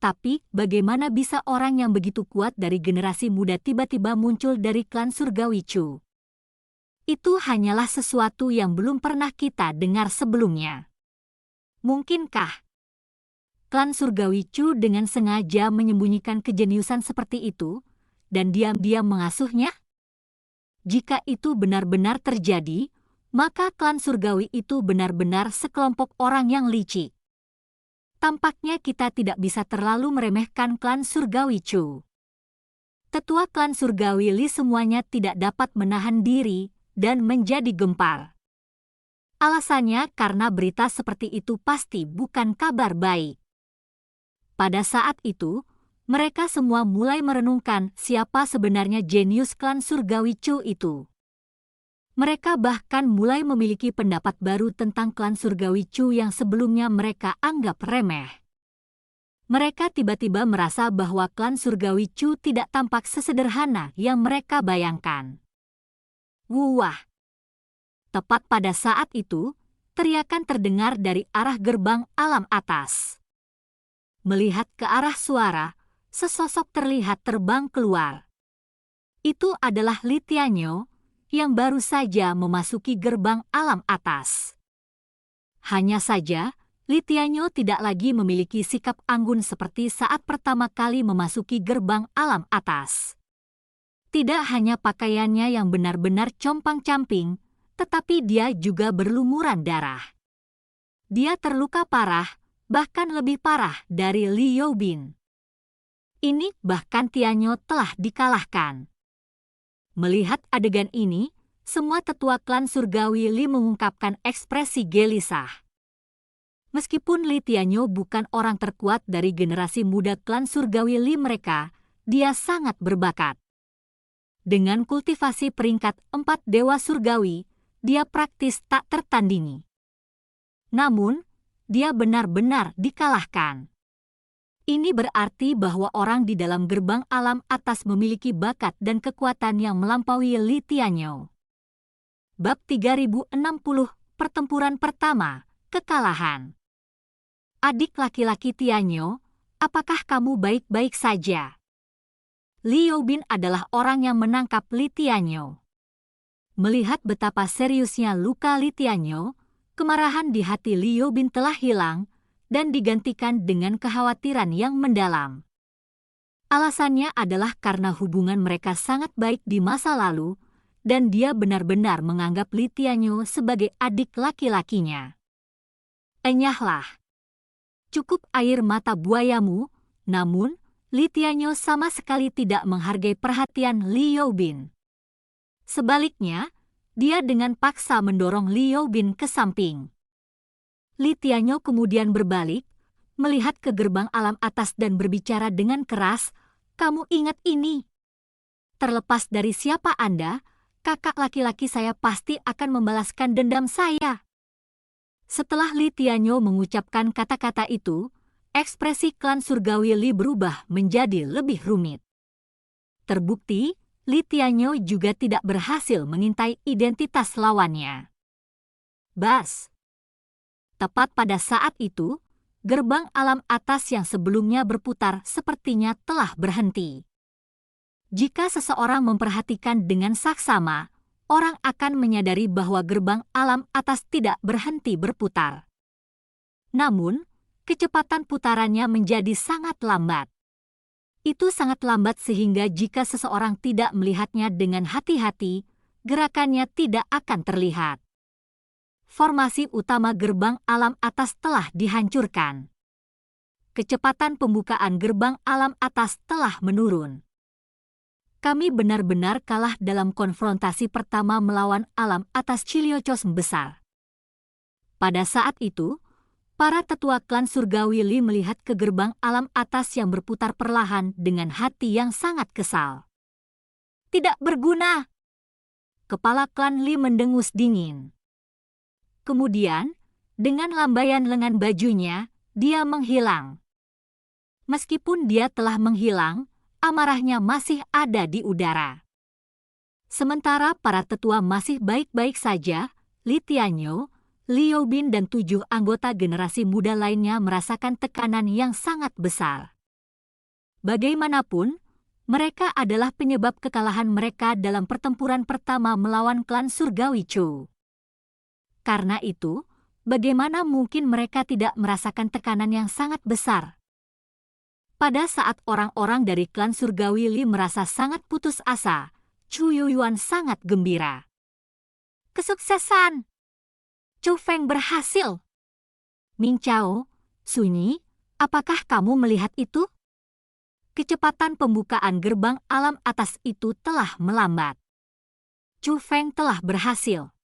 Tapi, bagaimana bisa orang yang begitu kuat dari generasi muda tiba-tiba muncul dari klan surgawi Chu? Itu hanyalah sesuatu yang belum pernah kita dengar sebelumnya. Mungkinkah klan surgawi Chu dengan sengaja menyembunyikan kejeniusan seperti itu, dan diam-diam mengasuhnya? Jika itu benar-benar terjadi, maka klan surgawi itu benar-benar sekelompok orang yang licik. Tampaknya kita tidak bisa terlalu meremehkan klan surgawi Chu. Tetua klan surgawi Li semuanya tidak dapat menahan diri dan menjadi gempar. Alasannya karena berita seperti itu pasti bukan kabar baik. Pada saat itu, mereka semua mulai merenungkan siapa sebenarnya jenius klan surgawi Chu itu. Mereka bahkan mulai memiliki pendapat baru tentang klan surgawi Chu yang sebelumnya mereka anggap remeh. Mereka tiba-tiba merasa bahwa klan surgawi Chu tidak tampak sesederhana yang mereka bayangkan. Wah! Tepat pada saat itu, teriakan terdengar dari arah gerbang alam atas. Melihat ke arah suara, sesosok terlihat terbang keluar. Itu adalah Li Tianyo yang baru saja memasuki gerbang alam atas. Hanya saja, Li Tianyo tidak lagi memiliki sikap anggun seperti saat pertama kali memasuki gerbang alam atas. Tidak hanya pakaiannya yang benar-benar compang-camping, tetapi dia juga berlumuran darah. Dia terluka parah, bahkan lebih parah dari Li Youbin. Ini bahkan Tianyo telah dikalahkan. Melihat adegan ini, semua tetua klan surgawi Li mengungkapkan ekspresi gelisah. Meskipun Li Tianyo bukan orang terkuat dari generasi muda klan surgawi Li mereka, dia sangat berbakat. Dengan kultivasi peringkat 4 dewa surgawi, dia praktis tak tertandingi. Namun, dia benar-benar dikalahkan. Ini berarti bahwa orang di dalam gerbang alam atas memiliki bakat dan kekuatan yang melampaui Li Tianyo. Bab 3060, Pertempuran Pertama, Kekalahan. Adik laki-laki Tianyo, apakah kamu baik-baik saja? Li Youbin adalah orang yang menangkap Li Tianyo. Melihat betapa seriusnya luka Li Tianyo, kemarahan di hati Li Youbin telah hilang dan digantikan dengan kekhawatiran yang mendalam. Alasannya adalah karena hubungan mereka sangat baik di masa lalu dan dia benar-benar menganggap Li Tianyo sebagai adik laki-lakinya. Enyahlah. Cukup air mata buayamu, namun Li Tianyo sama sekali tidak menghargai perhatian Li Youbin. Sebaliknya, dia dengan paksa mendorong Li Youbin ke samping. Li Tianyo kemudian berbalik, melihat ke gerbang alam atas dan berbicara dengan keras, "Kamu ingat ini? Terlepas dari siapa Anda, kakak laki-laki saya pasti akan membalaskan dendam saya." Setelah Li Tianyo mengucapkan kata-kata itu, ekspresi klan surgawi Li berubah menjadi lebih rumit. Terbukti, Li Tianyo juga tidak berhasil mengintai identitas lawannya. Bas! Tepat pada saat itu, gerbang alam atas yang sebelumnya berputar sepertinya telah berhenti. Jika seseorang memperhatikan dengan saksama, orang akan menyadari bahwa gerbang alam atas tidak berhenti berputar. Namun, kecepatan putarannya menjadi sangat lambat. Itu sangat lambat sehingga jika seseorang tidak melihatnya dengan hati-hati, gerakannya tidak akan terlihat. Formasi utama gerbang alam atas telah dihancurkan. Kecepatan pembukaan gerbang alam atas telah menurun. Kami benar-benar kalah dalam konfrontasi pertama melawan alam atas Chiliocos besar. Pada saat itu, para tetua klan surgawi Li melihat ke gerbang alam atas yang berputar perlahan dengan hati yang sangat kesal. Tidak berguna! Kepala klan Li mendengus dingin. Kemudian, dengan lambaian lengan bajunya, dia menghilang. Meskipun dia telah menghilang, amarahnya masih ada di udara. Sementara para tetua masih baik-baik saja, Li Tianyo, Li Youbin dan 7 anggota generasi muda lainnya merasakan tekanan yang sangat besar. Bagaimanapun, mereka adalah penyebab kekalahan mereka dalam pertempuran pertama melawan klan surgawi Chu. Karena itu, bagaimana mungkin mereka tidak merasakan tekanan yang sangat besar? Pada saat orang-orang dari klan surgawi Li merasa sangat putus asa, Chu Yuyuan sangat gembira. Kesuksesan! Chu Feng berhasil! Ming Chao, Sunyi, apakah kamu melihat itu? kecepatan pembukaan gerbang alam atas itu telah melambat. Chu Feng telah berhasil.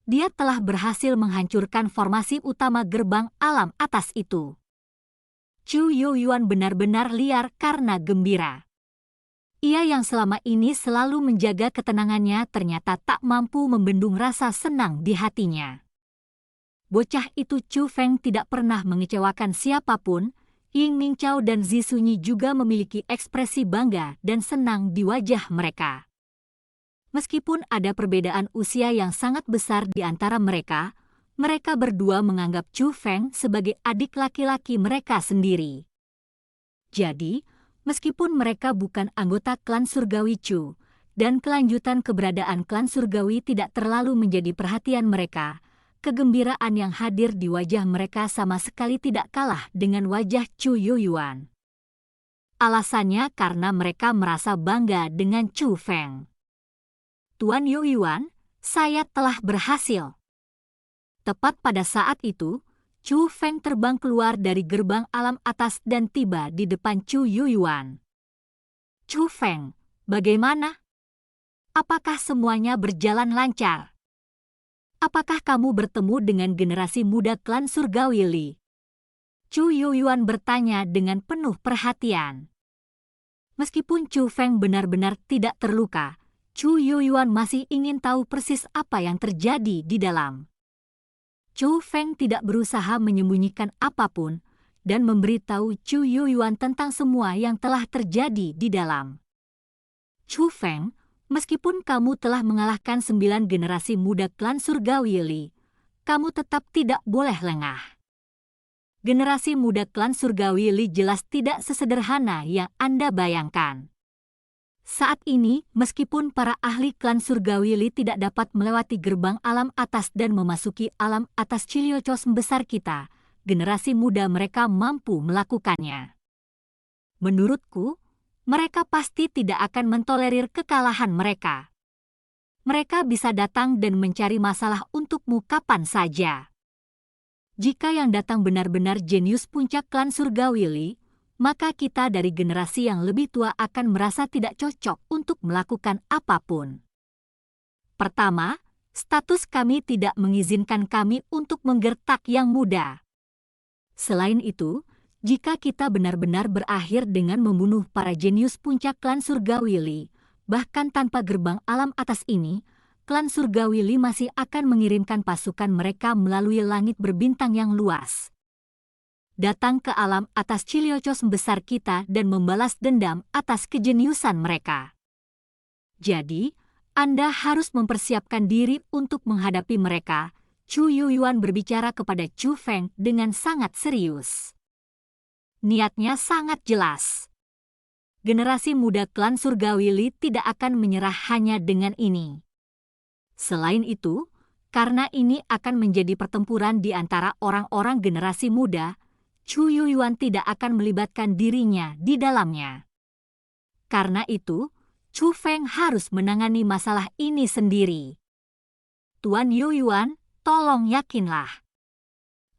Dia telah berhasil menghancurkan formasi utama gerbang alam atas itu. Chu Youyuan benar-benar liar karena gembira. Ia yang selama ini selalu menjaga ketenangannya ternyata tak mampu membendung rasa senang di hatinya. Bocah itu Chu Feng tidak pernah mengecewakan siapapun. Ying Mingqiao dan Zi Sunyi juga memiliki ekspresi bangga dan senang di wajah mereka. Meskipun ada perbedaan usia yang sangat besar di antara mereka, mereka berdua menganggap Chu Feng sebagai adik laki-laki mereka sendiri. Jadi, meskipun mereka bukan anggota klan surgawi Chu, dan kelanjutan keberadaan klan surgawi tidak terlalu menjadi perhatian mereka, kegembiraan yang hadir di wajah mereka sama sekali tidak kalah dengan wajah Chu Youyuan. Alasannya karena mereka merasa bangga dengan Chu Feng. Tuan Youyuan, saya telah berhasil. Tepat pada saat itu, Chu Feng terbang keluar dari gerbang alam atas dan tiba di depan Chu Youyuan. Chu Feng, bagaimana? Apakah semuanya berjalan lancar? Apakah kamu bertemu dengan generasi muda klan surgawi Li? Chu Youyuan bertanya dengan penuh perhatian. Meskipun Chu Feng benar-benar tidak terluka, Chu Youyuan masih ingin tahu persis apa yang terjadi di dalam. Chu Feng tidak berusaha menyembunyikan apapun dan memberitahu Chu Youyuan tentang semua yang telah terjadi di dalam. Chu Feng, meskipun kamu telah mengalahkan 9 generasi muda klan surgawi Li, kamu tetap tidak boleh lengah. Generasi muda klan surgawi Li jelas tidak sesederhana yang Anda bayangkan. Saat ini, meskipun para ahli klan surgawi Li tidak dapat melewati gerbang alam atas dan memasuki alam atas Chiliocos besar kita, generasi muda mereka mampu melakukannya. Menurutku, mereka pasti tidak akan mentolerir kekalahan mereka. Mereka bisa datang dan mencari masalah untukmu kapan saja. Jika yang datang benar-benar jenius puncak klan surgawi Li, maka kita dari generasi yang lebih tua akan merasa tidak cocok untuk melakukan apapun. Pertama, status kami tidak mengizinkan kami untuk menggertak yang muda. Selain itu, jika kita benar-benar berakhir dengan membunuh para jenius puncak klan surgawi Li, bahkan tanpa gerbang alam atas ini, klan surgawi Li masih akan mengirimkan pasukan mereka melalui langit berbintang yang luas. Datang ke alam atas Chiliocos besar kita dan membalas dendam atas kejeniusan mereka. Jadi, Anda harus mempersiapkan diri untuk menghadapi mereka. Chu Youyuan berbicara kepada Chu Feng dengan sangat serius. Niatnya sangat jelas. Generasi muda klan surgawi Li tidak akan menyerah hanya dengan ini. Selain itu, karena ini akan menjadi pertempuran di antara orang-orang generasi muda, Chu Youyuan tidak akan melibatkan dirinya di dalamnya. Karena itu, Chu Feng harus menangani masalah ini sendiri. Tuan Youyuan, tolong yakinlah.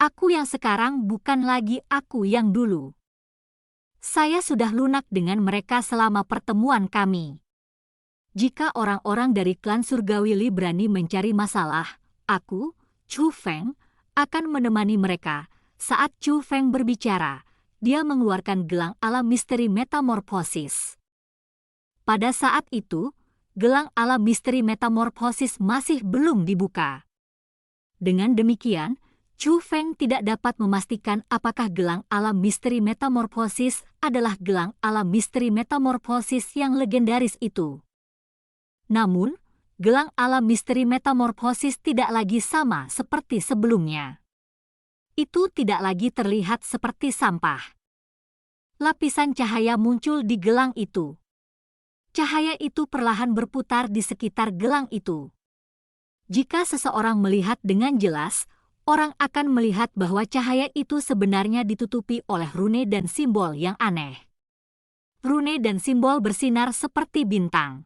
Aku yang sekarang bukan lagi aku yang dulu. Saya sudah lunak dengan mereka selama pertemuan kami. Jika orang-orang dari klan surgawi Li berani mencari masalah, aku, Chu Feng, akan menemani mereka. Saat Chu Feng berbicara, dia mengeluarkan gelang alam misteri metamorfosis. Pada saat itu, gelang alam misteri metamorfosis masih belum dibuka. Dengan demikian, Chu Feng tidak dapat memastikan apakah gelang alam misteri metamorfosis adalah gelang alam misteri metamorfosis yang legendaris itu. Namun, gelang alam misteri metamorfosis tidak lagi sama seperti sebelumnya. Itu tidak lagi terlihat seperti sampah. Lapisan cahaya muncul di gelang itu. Cahaya itu perlahan berputar di sekitar gelang itu. Jika seseorang melihat dengan jelas, orang akan melihat bahwa cahaya itu sebenarnya ditutupi oleh rune dan simbol yang aneh. Rune dan simbol bersinar seperti bintang.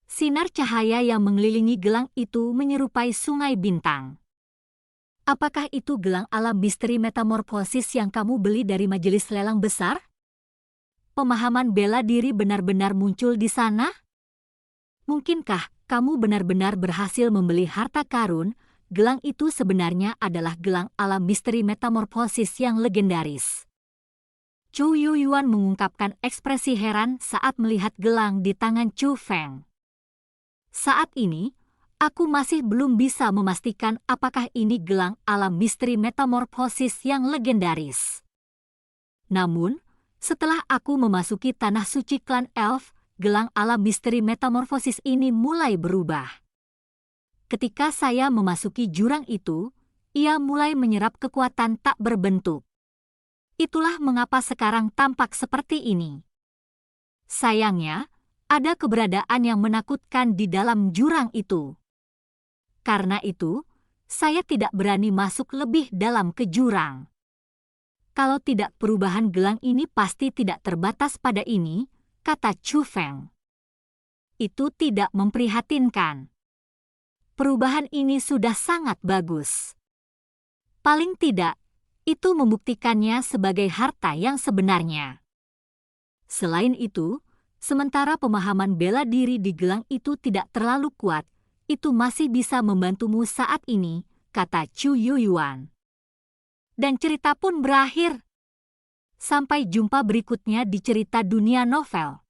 Sinar cahaya yang mengelilingi gelang itu menyerupai sungai bintang. Apakah itu gelang alam misteri metamorfosis yang kamu beli dari majelis lelang besar? pemahaman bela diri benar-benar muncul di sana? Mungkinkah kamu benar-benar berhasil membeli harta karun? Gelang itu sebenarnya adalah gelang alam misteri metamorfosis yang legendaris. Chu Yuyuan mengungkapkan ekspresi heran saat melihat gelang di tangan Chu Feng. Saat ini, aku masih belum bisa memastikan apakah ini gelang alam misteri metamorfosis yang legendaris. Namun, setelah aku memasuki tanah suci klan elf, gelang alam misteri metamorfosis ini mulai berubah. Ketika saya memasuki jurang itu, ia mulai menyerap kekuatan tak berbentuk. Itulah mengapa sekarang tampak seperti ini. Sayangnya, ada keberadaan yang menakutkan di dalam jurang itu. Karena itu, saya tidak berani masuk lebih dalam ke jurang. Kalau tidak, perubahan gelang ini pasti tidak terbatas pada ini, kata Chu Feng. Itu tidak memprihatinkan. Perubahan ini sudah sangat bagus. Paling tidak, itu membuktikannya sebagai harta yang sebenarnya. Selain itu, sementara pemahaman bela diri di gelang itu tidak terlalu kuat, itu masih bisa membantumu saat ini, kata Chu Yuyuan. Dan cerita pun berakhir. Sampai jumpa berikutnya di cerita dunia novel.